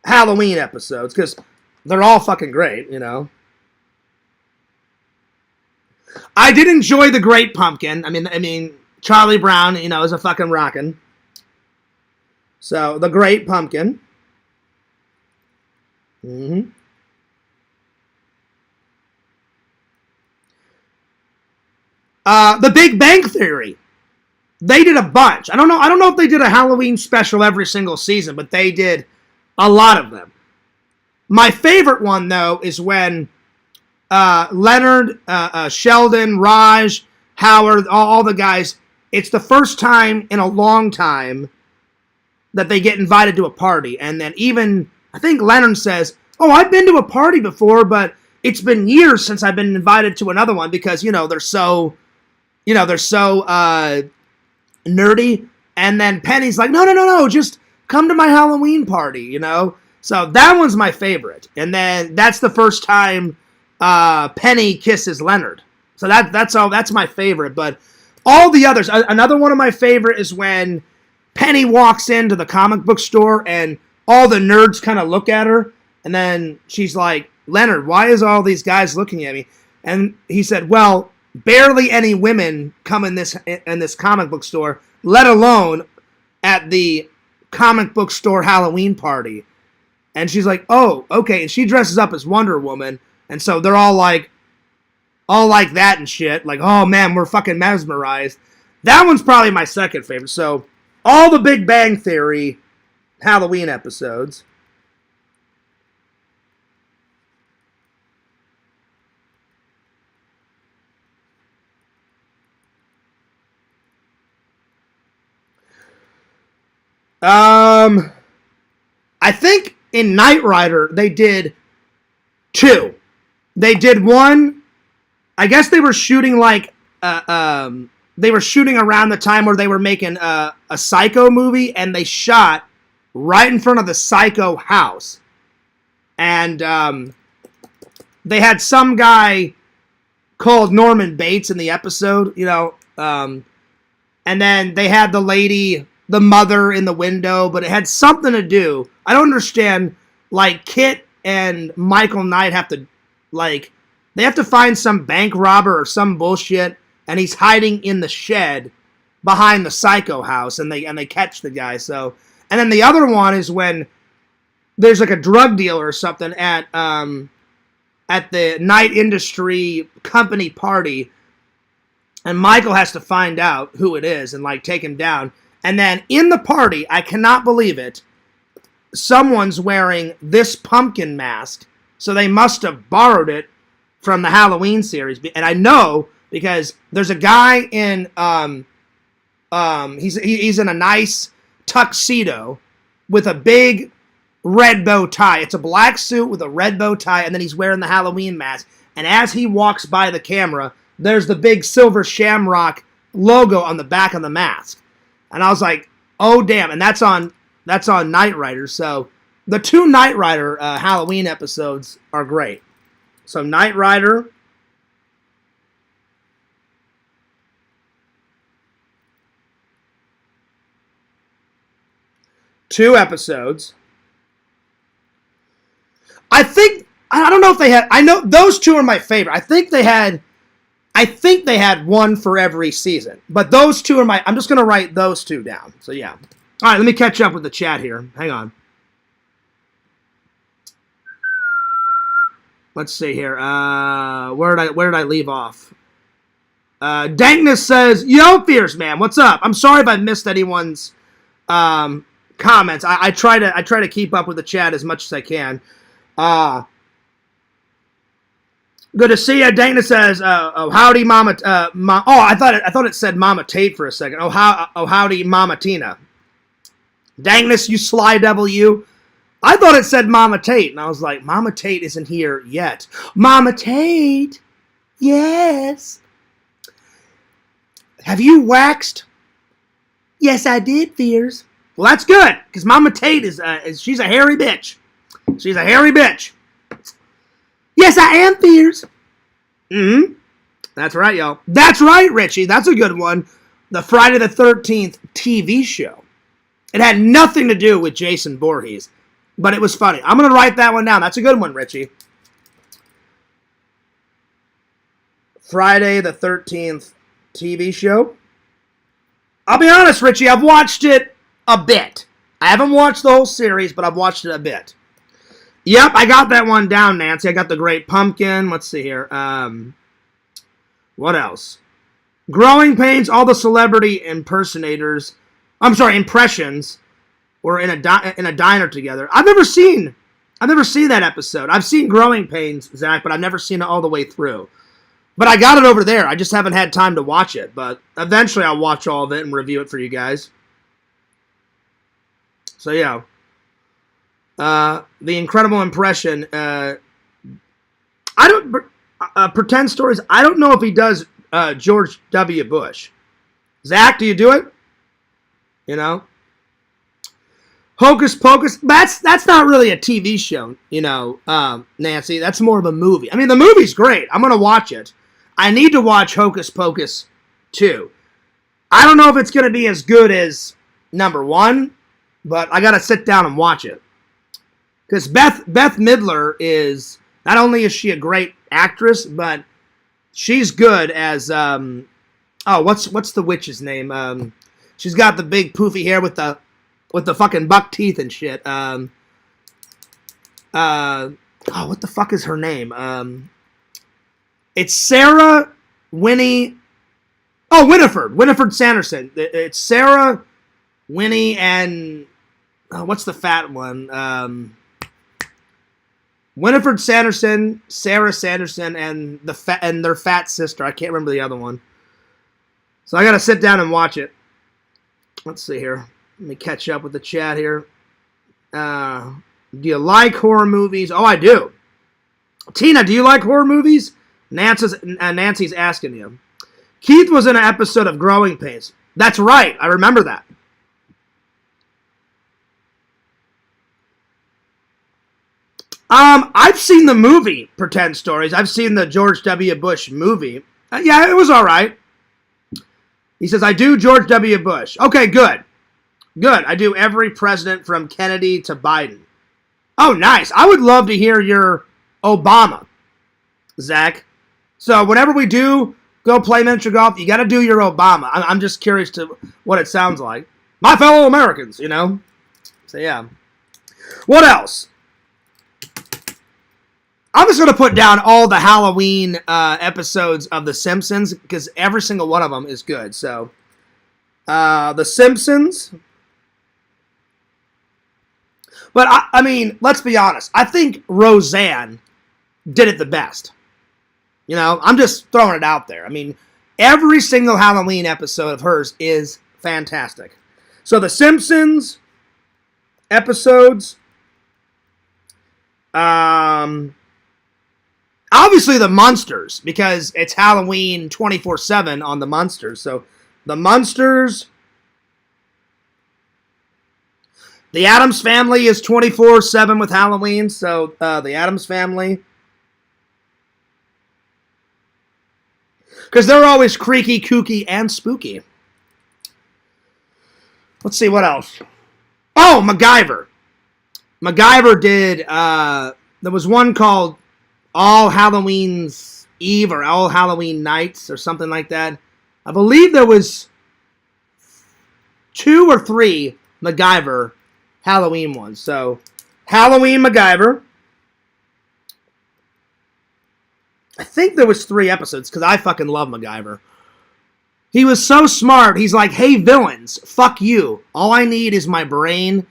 Halloween episodes, because they're all fucking great, you know. I did enjoy The Great Pumpkin. I mean, Charlie Brown, you know, is a fucking rockin'. So, The Great Pumpkin. The Big Bang Theory. They did a bunch. I don't know if they did a Halloween special every single season, but they did a lot of them. My favorite one, though, is when Leonard, Sheldon, Raj, Howard, all the guys, it's the first time in a long time that they get invited to a party. And then even, I think Leonard says, oh, I've been to a party before, but it's been years since I've been invited to another one because, you know, they're so nerdy. And then Penny's like, no, just come to my Halloween party, you know? So that one's my favorite. And then that's the first time Penny kisses Leonard. So that's my favorite. But all the others, another one of my favorite is when Penny walks into the comic book store and all the nerds kind of look at her. And then she's like, Leonard, why is all these guys looking at me? And he said, well, barely any women come in this comic book store, let alone at the comic book store Halloween party. And she's like, oh, okay. And she dresses up as Wonder Woman. And so they're all like that and shit. Like, oh man, we're fucking mesmerized. That one's probably my second favorite. So all the Big Bang Theory Halloween episodes. I think in Knight Rider they did 2. They did one. I guess they were shooting like they were shooting around the time where they were making a Psycho movie, and they shot right in front of the Psycho house, and they had some guy called Norman Bates in the episode, you know, and then they had the lady, the mother in the window, but it had something to do. I don't understand. Like, Kit and Michael Knight have to, like, they have to find some bank robber or some bullshit, and he's hiding in the shed behind the Psycho house, and they catch the guy. So, and then the other one is when there's like a drug dealer or something at the Night Industry Company party, and Michael has to find out who it is and like take him down. And then in the party, I cannot believe it, someone's wearing this pumpkin mask. So they must have borrowed it from the Halloween series. And I know because there's a guy in, he's in a nice tuxedo with a big red bow tie. It's a black suit with a red bow tie, and then he's wearing the Halloween mask. And as he walks by the camera, there's the big silver shamrock logo on the back of the mask. And I was like, oh damn! And that's on Knight Rider. So the 2 Knight Rider Halloween episodes are great. So Knight Rider, two episodes. I don't know if they had. I know those 2 are my favorite. I think they had one for every season. But those 2 are I'm just going to write those 2 down. So, yeah. All right, let me catch up with the chat here. Hang on. Let's see here. Where did I leave off? Dankness says, yo, Fierce Man, what's up? I'm sorry if I missed anyone's comments. I try to keep up with the chat as much as I can. Good to see you. Dana says, "Oh, howdy, Mama." I thought it said Mama Tate for a second. Oh, howdy, Mama Tina. Dangness, you sly devil, you. I thought it said Mama Tate, and I was like, Mama Tate isn't here yet. Mama Tate, yes. Have you waxed? Yes, I did, Fears. Well, that's good, because Mama Tate she's a hairy bitch. She's a hairy bitch. Yes, I am, Fears. Mm-hmm. That's right, y'all. That's right, Richie. That's a good one. The Friday the 13th TV show. It had nothing to do with Jason Voorhees, but it was funny. I'm going to write that one down. That's a good one, Richie. Friday the 13th TV show. I'll be honest, Richie, I've watched it a bit. I haven't watched the whole series, but I've watched it a bit. Yep, I got that one down, Nancy. I got The Great Pumpkin. Let's see here. What else? Growing Pains, all the celebrity impressions were in a diner together. I've never seen that episode. I've seen Growing Pains, Zach, but I've never seen it all the way through. But I got it over there. I just haven't had time to watch it. But eventually I'll watch all of it and review it for you guys. So, yeah. The Incredible Impression. Pretend Stories. I don't know if he does George W. Bush. Zach, do you do it? You know? Hocus Pocus. That's not really a TV show, you know, Nancy. That's more of a movie. I mean, the movie's great. I'm going to watch it. I need to watch Hocus Pocus 2. I don't know if it's going to be as good as number 1, but I got to sit down and watch it. Because Beth Midler is, not only is she a great actress, but she's good as, what's the witch's name? She's got the big poofy hair with the fucking buck teeth and shit. What the fuck is her name? It's Sarah Winnie. Oh, Winifred Sanderson. It's Sarah, Winnie, and what's the fat one? Winifred Sanderson, Sarah Sanderson, and their fat sister. I can't remember the other one. So I gotta sit down and watch it. Let's see here. Let me catch up with the chat here. Do you like horror movies? Oh, I do. Tina, do you like horror movies? Nancy's asking you. Keith was in an episode of Growing Pains. That's right. I remember that. I've seen the movie Pretend Stories. I've seen the George W. Bush movie. Yeah, it was all right. He says, I do George W. Bush. Okay, good. Good. I do every president from Kennedy to Biden. Oh, nice. I would love to hear your Obama, Zach. So whenever we do go play miniature golf, you got to do your Obama. I'm just curious to what it sounds like. My fellow Americans, you know. So, yeah. What else? I'm just going to put down all the Halloween episodes of The Simpsons because every single one of them is good. So, The Simpsons. But, I mean, let's be honest. I think Roseanne did it the best. You know, I'm just throwing it out there. I mean, every single Halloween episode of hers is fantastic. So, The Simpsons episodes. Obviously, the Munsters, because it's Halloween 24/7 on the Munsters. So, the Munsters. The Addams Family is 24/7 with Halloween. So, the Addams Family. Because they're always creaky, kooky, and spooky. Let's see, what else? Oh, MacGyver. MacGyver did, there was one called All Halloween's Eve or All Halloween Nights or something like that. I believe there was 2 or 3 MacGyver Halloween ones. So, Halloween MacGyver. I think there was 3 episodes because I fucking love MacGyver. He was so smart. He's like, hey, villains, fuck you. All I need is my brain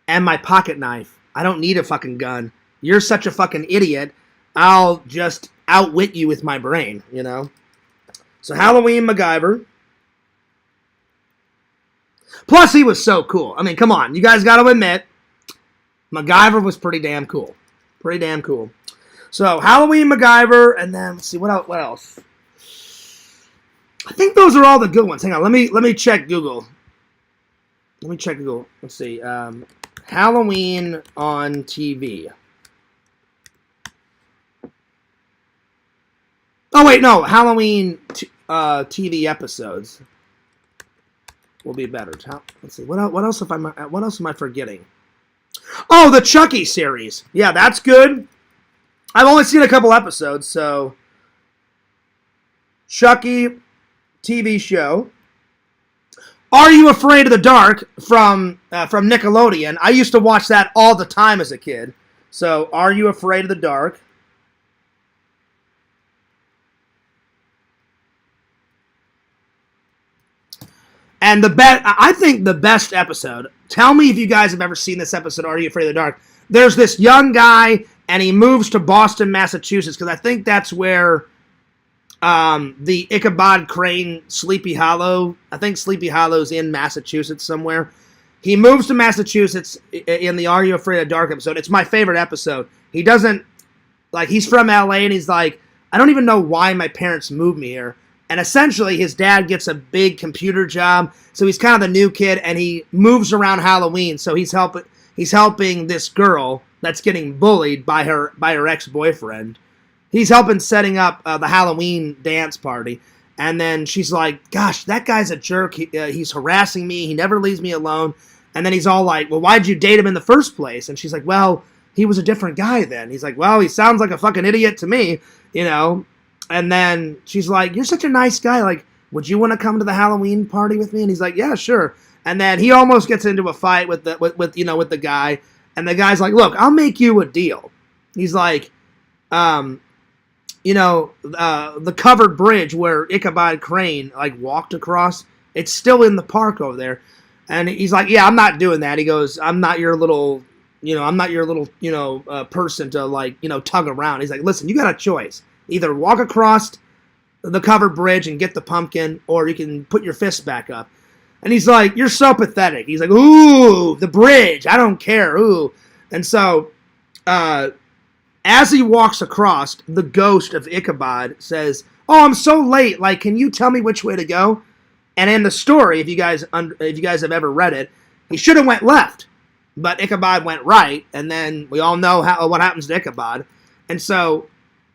and my pocket knife. I don't need a fucking gun. You're such a fucking idiot. I'll just outwit you with my brain, you know? So Halloween MacGyver. Plus, he was so cool. I mean, come on. You guys got to admit, MacGyver was pretty damn cool. Pretty damn cool. So, Halloween, MacGyver, and then, let's see, what else? I think those are all the good ones. Hang on, let me check Google. Let me check Google. Let's see. Halloween on TV. Oh, wait, no. Halloween TV episodes will be better. Let's see. What else am I forgetting? Oh, the Chucky series. Yeah, that's good. I've only seen a couple episodes, so Chucky TV show. Are You Afraid of the Dark from Nickelodeon? I used to watch that all the time as a kid. So, Are You Afraid of the Dark? And I think the best episode, tell me if you guys have ever seen this episode, Are You Afraid of the Dark? There's this young guy, and he moves to Boston, Massachusetts, because I think that's where the Ichabod Crane Sleepy Hollow, I think Sleepy Hollow's in Massachusetts somewhere. He moves to Massachusetts in the Are You Afraid of the Dark episode. It's my favorite episode. He doesn't, like, he's from LA, and he's like, I don't even know why my parents moved me here. And essentially, his dad gets a big computer job, so he's kind of the new kid, and he moves around Halloween. So he's helping this girl that's getting bullied by her ex-boyfriend. He's helping setting up the Halloween dance party, and then she's like, "Gosh, that guy's a jerk. He's harassing me. He never leaves me alone." And then he's all like, "Well, why'd you date him in the first place?" And she's like, "Well, he was a different guy then." He's like, "Well, he sounds like a fucking idiot to me, you know." And then she's like, "You're such a nice guy. Like, would you want to come to the Halloween party with me?" And he's like, "Yeah, sure." And then he almost gets into a fight with the guy. And the guy's like, "Look, I'll make you a deal." He's like, the covered bridge where Ichabod Crane like walked across, it's still in the park over there. And he's like, "Yeah, I'm not doing that." He goes, I'm not your little person to like, tug around. He's like, "Listen, you got a choice. Either walk across the covered bridge and get the pumpkin, or you can put your fist back up." And he's like, "You're so pathetic." He's like, "Ooh, the bridge. I don't care. Ooh." And so, as he walks across, the ghost of Ichabod says, "Oh, I'm so late. Like, can you tell me which way to go?" And in the story, if you guys have ever read it, he should have went left, but Ichabod went right. And then we all know what happens to Ichabod. And so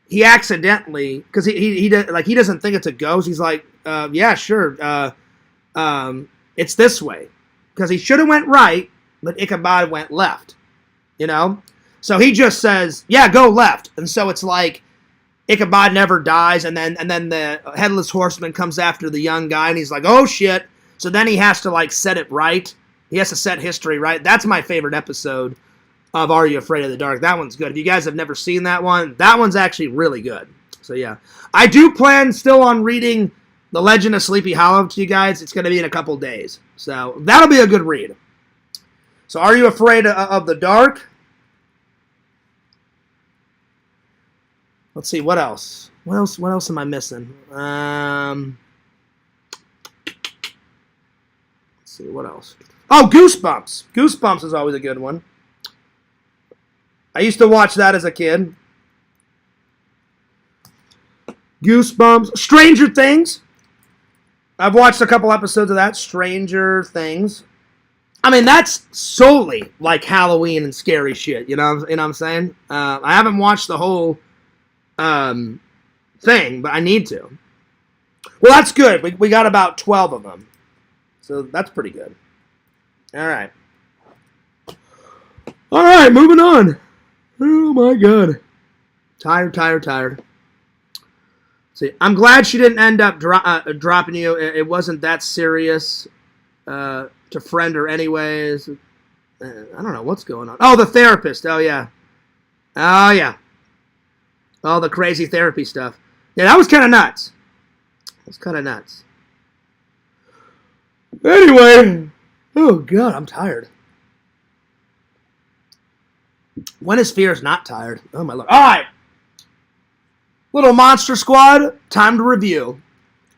he accidentally, because he doesn't think it's a ghost. He's like, "Yeah, sure. It's this way," because he should have went right, but Ichabod went left. So he just says, "Yeah, go left." And so it's like Ichabod never dies, and then the headless horseman comes after the young guy, and he's like, "Oh shit!" So then he has to like set it right. He has to set history right. That's my favorite episode of Are You Afraid of the Dark? That one's good. If you guys have never seen that one's actually really good. So yeah, I do plan still on reading The Legend of Sleepy Hollow to you guys. It's going to be in a couple days, so that'll be a good read. So Are You Afraid of the Dark? Let's see, what else? What else am I missing? Let's see, what else? Oh, Goosebumps. Goosebumps is always a good one. I used to watch that as a kid. Goosebumps. Stranger Things. I've watched a couple episodes of that. Stranger Things. I mean, that's solely like Halloween and scary shit. You know what I'm saying? I haven't watched the whole thing, but I need to. Well, that's good. We got about 12 of them. So that's pretty good. All right. All right, moving on. Oh, my God. Tired. See, I'm glad she didn't end up dropping you. It wasn't that serious to friend her anyways. I don't know what's going on. Oh, the therapist. Oh, yeah. All the crazy therapy stuff. Yeah, that was kind of nuts. Anyway. Oh, God, I'm tired. When is Fierce not tired? Oh, my Lord. All right. Little Monster Squad, time to review.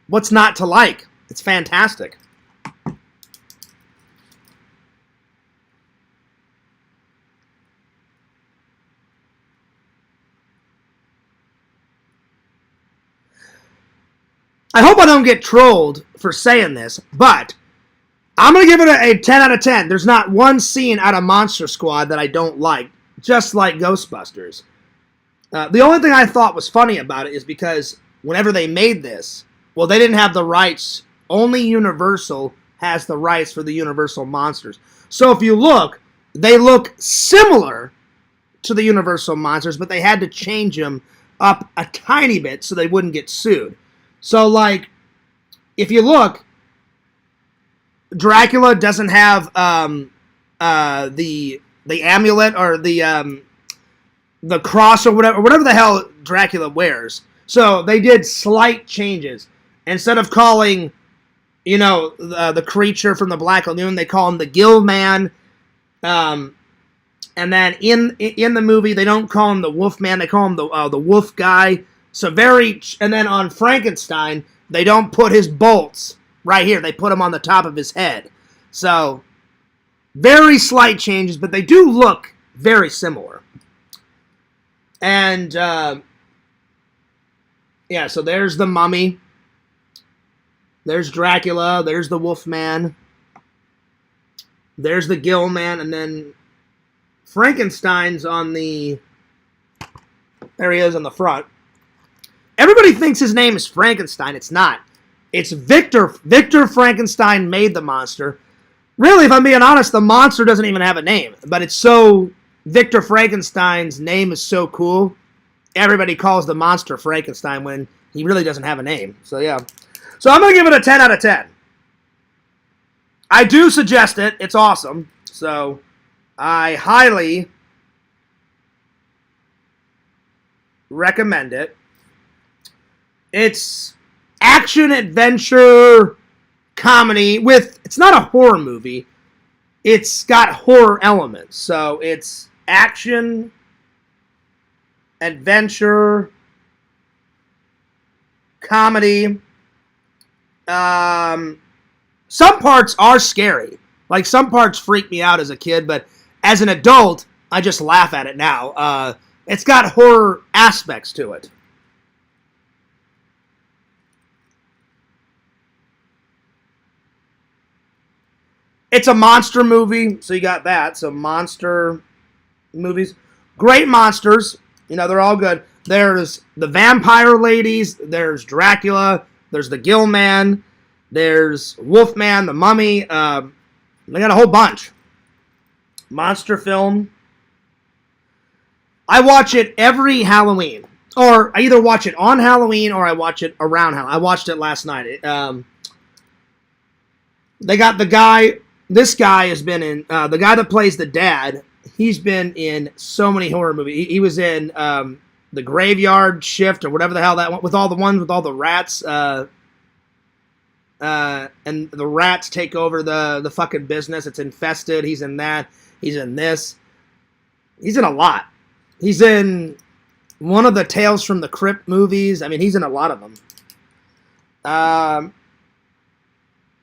What's not to like? It's fantastic. I hope I don't get trolled for saying this, but I'm going to give it a 10 out of 10. There's not one scene out of Monster Squad that I don't like, just like Ghostbusters. The only thing I thought was funny about it is because whenever they made this, well, they didn't have the rights. Only Universal has the rights for the Universal monsters. So if you look, they look similar to the Universal monsters, but they had to change them up a tiny bit so they wouldn't get sued. So, like, if you look, Dracula doesn't have the amulet or the cross or whatever the hell Dracula wears. So they did slight changes. Instead of calling, the creature from the Black Lagoon, they call him the Gill Man. And then in the movie, they don't call him the Wolf Man, they call him the Wolf Guy. So and then on Frankenstein, they don't put his bolts right here. They put them on the top of his head. So very slight changes, but they do look very similar. And so there's the Mummy. There's Dracula. There's the Wolf Man. There's the Gill Man, and then Frankenstein's on the... There he is on the front. Everybody thinks his name is Frankenstein. It's not. It's Victor. Victor Frankenstein made the monster. Really, if I'm being honest, the monster doesn't even have a name. But it's so... Victor Frankenstein's name is so cool. Everybody calls the monster Frankenstein when he really doesn't have a name. So, yeah. So, I'm going to give it a 10 out of 10. I do suggest it. It's awesome. So, I highly recommend it. It's action, adventure, comedy with... It's not a horror movie. It's got horror elements. So, it's action, adventure, comedy. Some parts are scary. Like, some parts freak me out as a kid, but as an adult, I just laugh at it now. It's got horror aspects to it. It's a monster movie, so you got that. So monster movies. Great monsters. They're all good. There's the vampire ladies. There's Dracula. There's the Gill Man. There's Wolfman, the Mummy. They got a whole bunch. Monster film. I watch it every Halloween. Or I either watch it on Halloween or I watch it around Halloween. I watched it last night. They got the guy... This guy has been in... the guy that plays the dad, he's been in so many horror movies. He was in The Graveyard Shift or whatever the hell that one... With all the ones with all the rats... and the rats take over the fucking business. It's infested. He's in that. He's in this. He's in a lot. He's in one of the Tales from the Crypt movies. I mean, he's in a lot of them.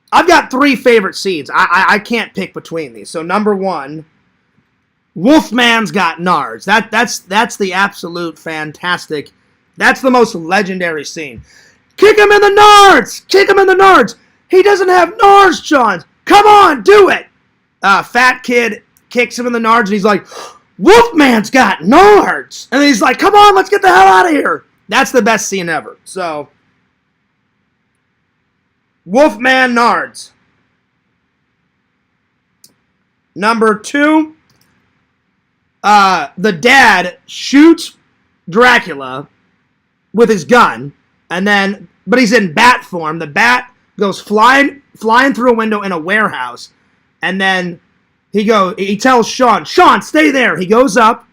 I've got 3 favorite scenes. I can't pick between these. So number 1, Wolfman's got nards. That's the absolute fantastic. That's the most legendary scene. Kick him in the nards! Kick him in the nards! He doesn't have nards, John! Come on, do it! Fat kid kicks him in the nards, and he's like, Wolfman's got nards! And he's like, come on, let's get the hell out of here! That's the best scene ever. So, Wolfman nards. Number 2, the dad shoots Dracula with his gun. But he's in bat form. The bat goes flying through a window in a warehouse. And then he tells Sean, stay there. He goes up,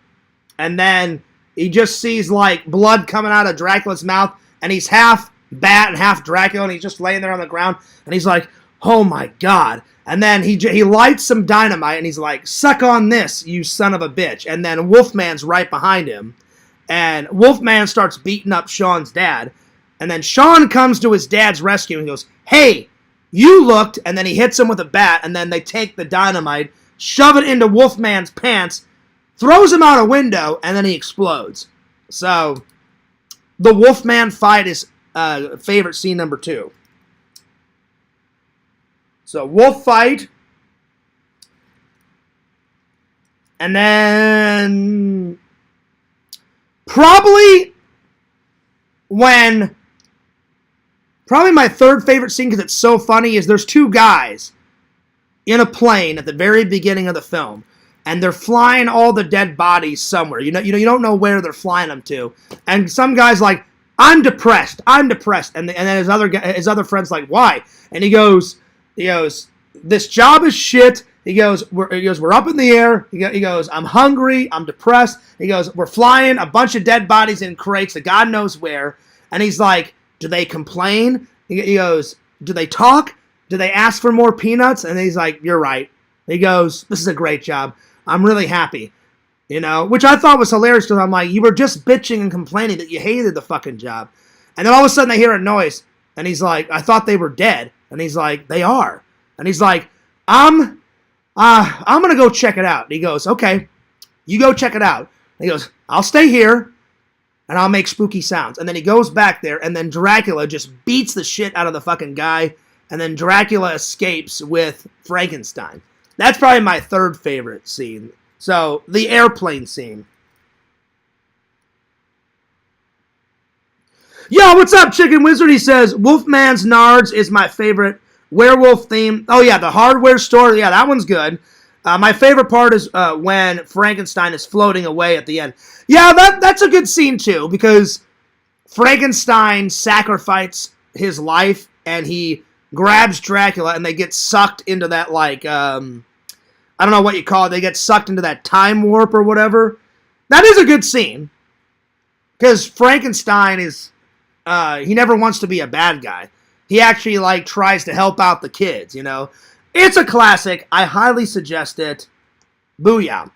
and then he just sees, like, blood coming out of Dracula's mouth, and he's half bat and half Dracula, and he's just laying there on the ground, and he's like, oh my god. And then he lights some dynamite, and he's like, suck on this, you son of a bitch. And then Wolfman's right behind him, and Wolfman starts beating up Sean's dad. And then Sean comes to his dad's rescue and goes, hey, you looked, and then he hits him with a bat, and then they take the dynamite, shove it into Wolfman's pants, throws him out a window, and then he explodes. So, the Wolfman fight is favorite scene number 2. So wolf fight. And then probably my third favorite scene, because it's so funny, is there's 2 guys in a plane at the very beginning of the film, and they're flying all the dead bodies somewhere. You don't know where they're flying them to, and some guy's like, I'm depressed, and then his other friend's like, why? And he goes, this job is shit. He goes, we're up in the air. He goes, I'm hungry, I'm depressed. He goes, we're flying a bunch of dead bodies in crates to God knows where. And he's like, do they complain? He goes, do they talk? Do they ask for more peanuts? And he's like, you're right. He goes, this is a great job. I'm really happy. Which I thought was hilarious, because I'm like, you were just bitching and complaining that you hated the fucking job. And then all of a sudden they hear a noise, and he's like, I thought they were dead. And he's like, they are. And he's like, I'm going to go check it out. And he goes, okay, you go check it out. And he goes, I'll stay here, and I'll make spooky sounds. And then he goes back there, and then Dracula just beats the shit out of the fucking guy, and then Dracula escapes with Frankenstein. That's probably my third favorite scene. So, the airplane scene. Yo, what's up, Chicken Wizard? He says, Wolfman's Nards is my favorite werewolf theme. Oh, yeah, the hardware store. Yeah, that one's good. My favorite part is when Frankenstein is floating away at the end. Yeah, that's a good scene, too, because Frankenstein sacrifices his life, and he grabs Dracula, and they get sucked into that, like, I don't know what you call it. They get sucked into that time warp or whatever. That is a good scene, because Frankenstein is, he never wants to be a bad guy. He actually, like, tries to help out the kids, It's a classic. I highly suggest it. Booyah.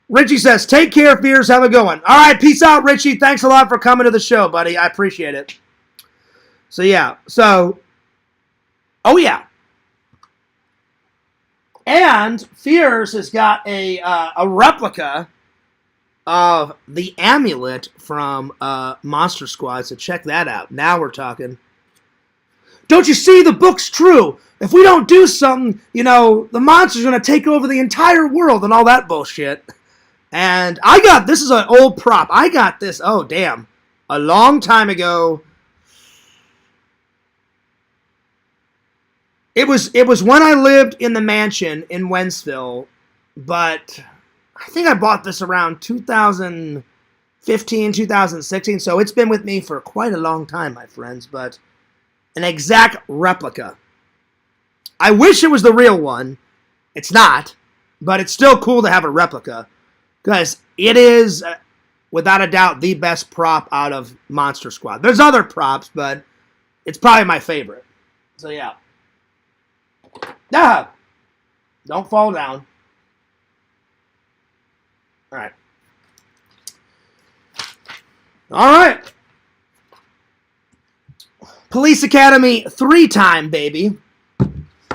Richie says, take care, Fears. Have a good one. All right, peace out, Richie. Thanks a lot for coming to the show, buddy. I appreciate it. So, yeah. Oh, yeah. And Fears has got a replica of the amulet from Monster Squad, so check that out. Now we're talking. Don't you see, the book's true? If we don't do something, the monster's going to take over the entire world and all that bullshit. And this is an old prop. I got this, oh damn, a long time ago. It was when I lived in the mansion in Wentzville, but I think I bought this around 2015, 2016, so it's been with me for quite a long time, my friends, but an exact replica. I wish it was the real one. It's not, but it's still cool to have a replica, because it is, without a doubt, the best prop out of Monster Squad. There's other props, but it's probably my favorite. So, yeah. Ah! Don't fall down. Alright. Alright. Police Academy 3-time, baby.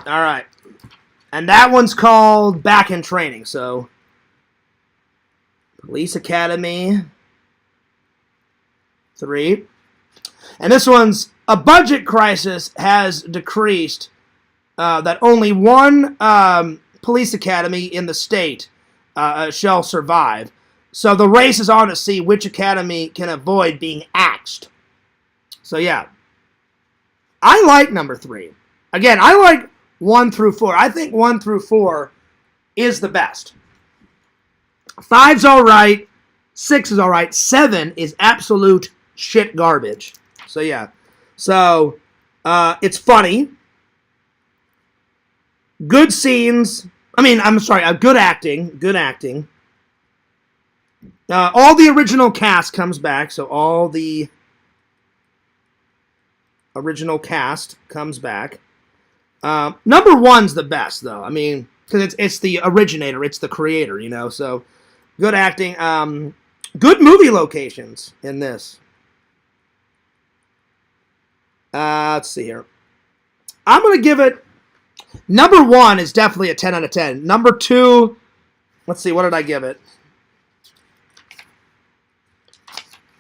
Alright. And that one's called Back in Training, so Police Academy 3. And this one's, a budget crisis has decreased that only one police academy in the state shall survive. So the race is on to see which academy can avoid being axed. So yeah. I like number 3. Again, I like 1 through 4. I think 1 through 4 is the best. 5's alright. 6 is alright. 7 is absolute shit garbage. So yeah. So, it's funny. Good scenes. Good acting. Good acting. All the original cast comes back, so all the original cast comes back. Number 1's the best, though. I mean, because it's the originator, it's the creator, so good acting. Good movie locations in this. Let's see here. I'm going to give it... Number 1 is definitely a 10 out of 10. Number 2, let's see, what did I give it?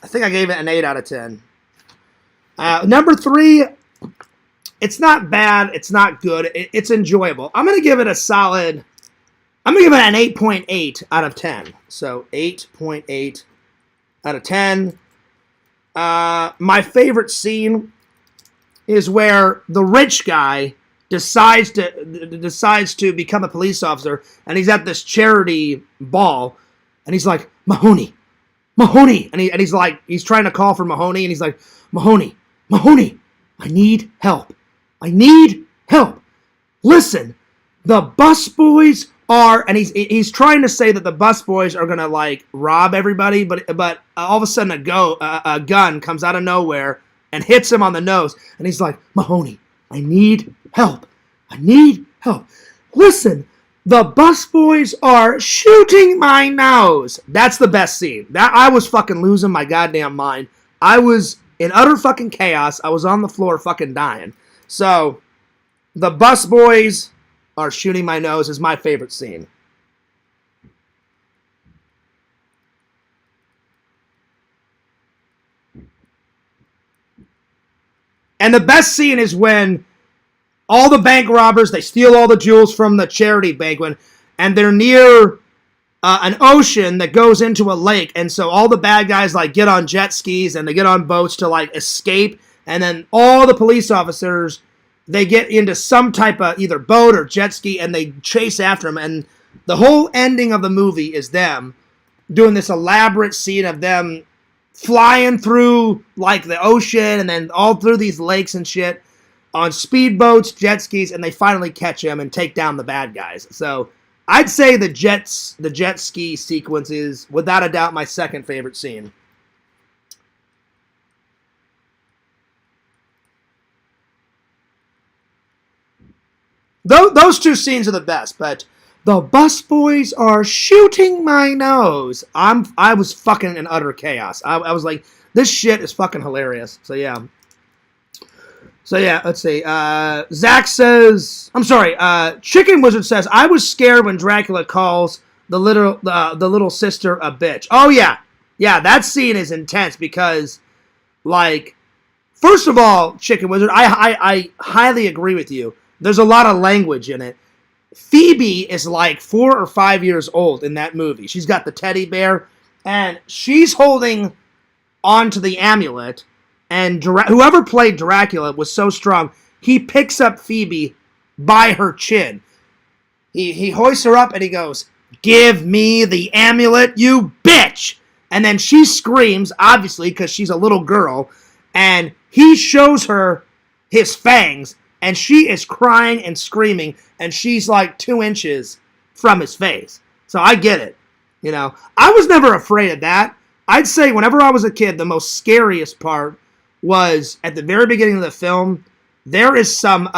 I think I gave it an 8 out of 10. Number 3, it's not bad. It's not good. It's enjoyable. I'm going to give it a solid... I'm going to give it an 8.8 out of 10. So 8.8 out of 10. My favorite scene is where the rich guy decides to become a police officer, and he's at this charity ball, and he's like, Mahoney, and he's trying to call for Mahoney, and he's like, Mahoney, I need help. Listen, the bus boys are, and he's trying to say that the bus boys are gonna like rob everybody, but all of a sudden a gun comes out of nowhere and hits him on the nose, and he's like, Mahoney, I need help. Listen, the bus boys are shooting my nose. That's the best scene. That I was fucking losing my goddamn mind. I was in utter fucking chaos. I was on the floor fucking dying. So, the bus boys are shooting my nose is my favorite scene. And the best scene is when all the bank robbers, they steal all the jewels from the charity banquet, and they're near an ocean that goes into a lake, and so all the bad guys like get on jet skis and they get on boats to like escape, and then all the police officers, they get into some type of either boat or jet ski, and they chase after them, and the whole ending of the movie is them doing this elaborate scene of them flying through like the ocean and then all through these lakes and shit on speedboats, jet skis, and they finally catch him and take down the bad guys. So I'd say the jet ski sequence is without a doubt my second favorite scene. Those two scenes are the best, but the bus boys are shooting my nose. I was fucking in utter chaos. I was like, this shit is fucking hilarious. So yeah, let's see. Zach says, I'm sorry, Chicken Wizard says, I was scared when Dracula calls the little sister a bitch. Oh yeah. Yeah, that scene is intense because, like, first of all, Chicken Wizard, I highly agree with you. There's a lot of language in it. Phoebe is like 4 or 5 years old in that movie. She's got the teddy bear, and she's holding onto the amulet, and whoever played Dracula was so strong, he picks up Phoebe by her chin. He hoists her up, and he goes, "Give me the amulet, you bitch!" And then she screams, obviously, because she's a little girl, and he shows her his fangs, and she is crying and screaming, and she's like 2 inches from his face. So I get it. You know, I was never afraid of that. I'd say whenever I was a kid, the most scariest part was at the very beginning of the film. There is some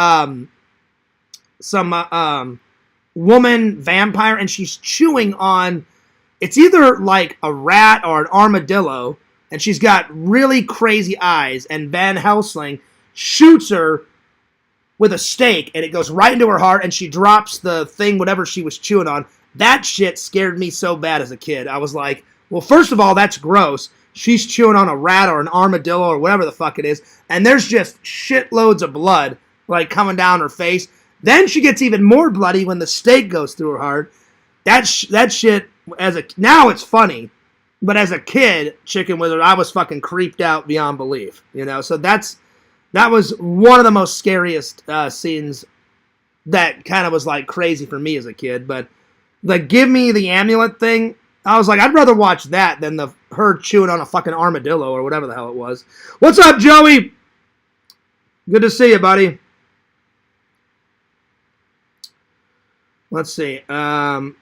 woman vampire, and she's chewing on, it's either like a rat or an armadillo, and she's got really crazy eyes, and Van Helsing shoots her with a stake, and it goes right into her heart, and she drops the thing, whatever she was chewing on. That shit scared me so bad as a kid. I was like, well, first of all, that's gross. She's chewing on a rat or an armadillo or whatever the fuck it is, and there's just shitloads of blood, like, coming down her face. Then she gets even more bloody when the stake goes through her heart. That shit, now it's funny, but as a kid, Chicken Wizard, I was fucking creeped out beyond belief, you know? So that was one of the most scariest scenes that kind of was like crazy for me as a kid. But the give me the amulet thing, I was like, I'd rather watch that than her chewing on a fucking armadillo or whatever the hell it was. What's up, Joey? Good to see you, buddy. Let's see. I'm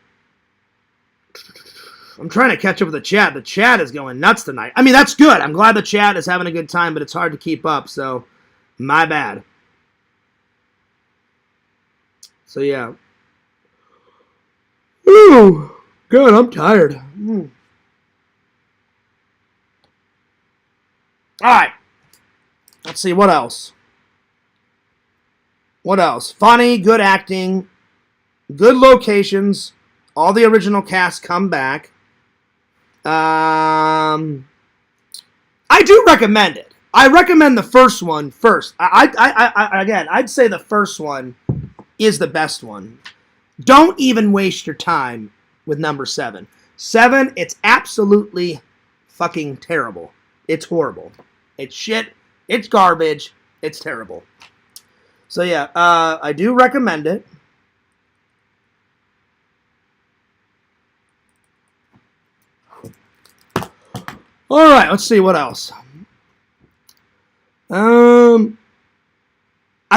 trying to catch up with the chat. The chat is going nuts tonight. I mean, that's good. I'm glad the chat is having a good time, but it's hard to keep up, so my bad. So, yeah. Ooh, good. I'm tired. All right. Let's see. What else? Funny, good acting, good locations. All the original cast come back. I do recommend it. I recommend the first one first. Again, I'd say the first one is the best one. Don't even waste your time with number 7. 7, it's absolutely fucking terrible. It's horrible. It's shit. It's garbage. It's terrible. So yeah, I do recommend it. All right, let's see what else. I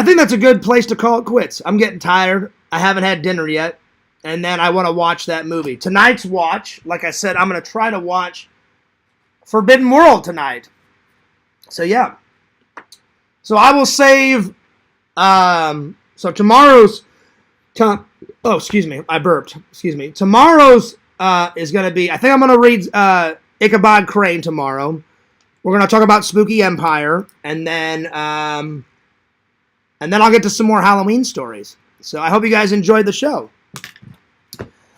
think that's a good place to call it quits. I'm getting tired. I haven't had dinner yet, and then I want to watch that movie. Tonight's watch, like I said, I'm going to try to watch Forbidden World tonight. So yeah. So I will save. So tomorrow's. Oh, excuse me. I burped. Excuse me. Tomorrow's is going to be. I think I'm going to read Ichabod Crane tomorrow. We're going to talk about Spooky Empire, and then I'll get to some more Halloween stories. So I hope you guys enjoyed the show.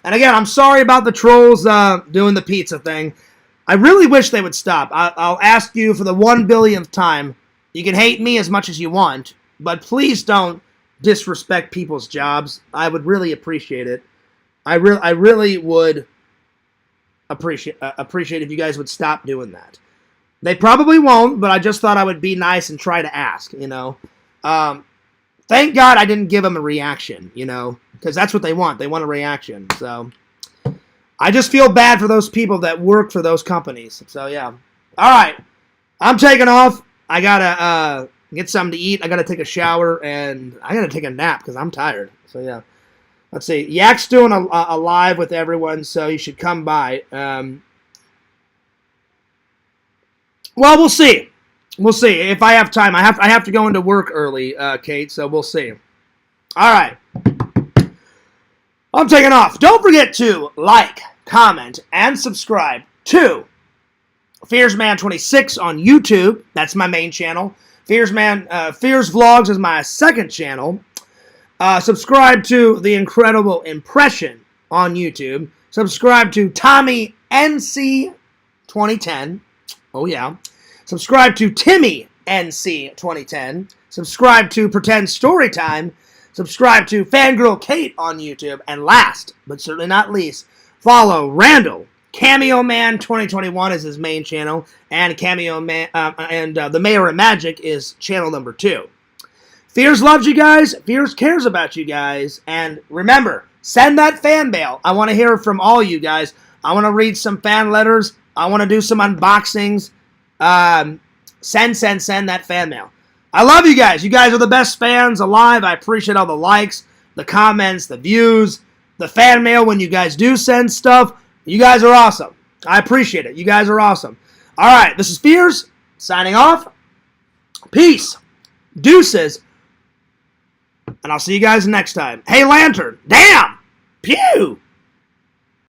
And again, I'm sorry about the trolls doing the pizza thing. I really wish they would stop. I'll ask you for the 1 billionth time. You can hate me as much as you want, but please don't disrespect people's jobs. I would really appreciate it. I really would appreciate if you guys would stop doing that. They probably won't, but I just thought I would be nice and try to ask, you know. Thank God I didn't give them a reaction, you know, because that's what they want. They want a reaction. So I just feel bad for those people that work for those companies. So, yeah. All right. I'm taking off. I got to get something to eat. I got to take a shower, and I got to take a nap because I'm tired. So, yeah. Let's see. Yak's doing a live with everyone, so you should come by. Well, we'll see. We'll see if I have time. I have to go into work early, Kate, so we'll see. All right. I'm taking off. Don't forget to like, comment, and subscribe to FearsMan26 on YouTube. That's my main channel. Fears Vlogs is my second channel. Subscribe to The Incredible Impression on YouTube. Subscribe to Tommy NC 2010. Oh, yeah. Subscribe to Timmy NC 2010. Subscribe to Pretend Storytime. Subscribe to Fangirl Kate on YouTube. And last, but certainly not least, follow Randall. Cameo Man 2021 is his main channel. And Cameo Man The Mayor of Magic is channel number 2. Fears loves you guys. Fears cares about you guys. And remember, send that fan mail. I want to hear from all you guys. I want to read some fan letters. I want to do some unboxings. Send that fan mail. I love you guys. You guys are the best fans alive. I appreciate all the likes, the comments, the views, the fan mail when you guys do send stuff. You guys are awesome. I appreciate it. You guys are awesome. All right, this is Fears signing off. Peace. Deuces. And I'll see you guys next time. Hey, Lantern. Damn!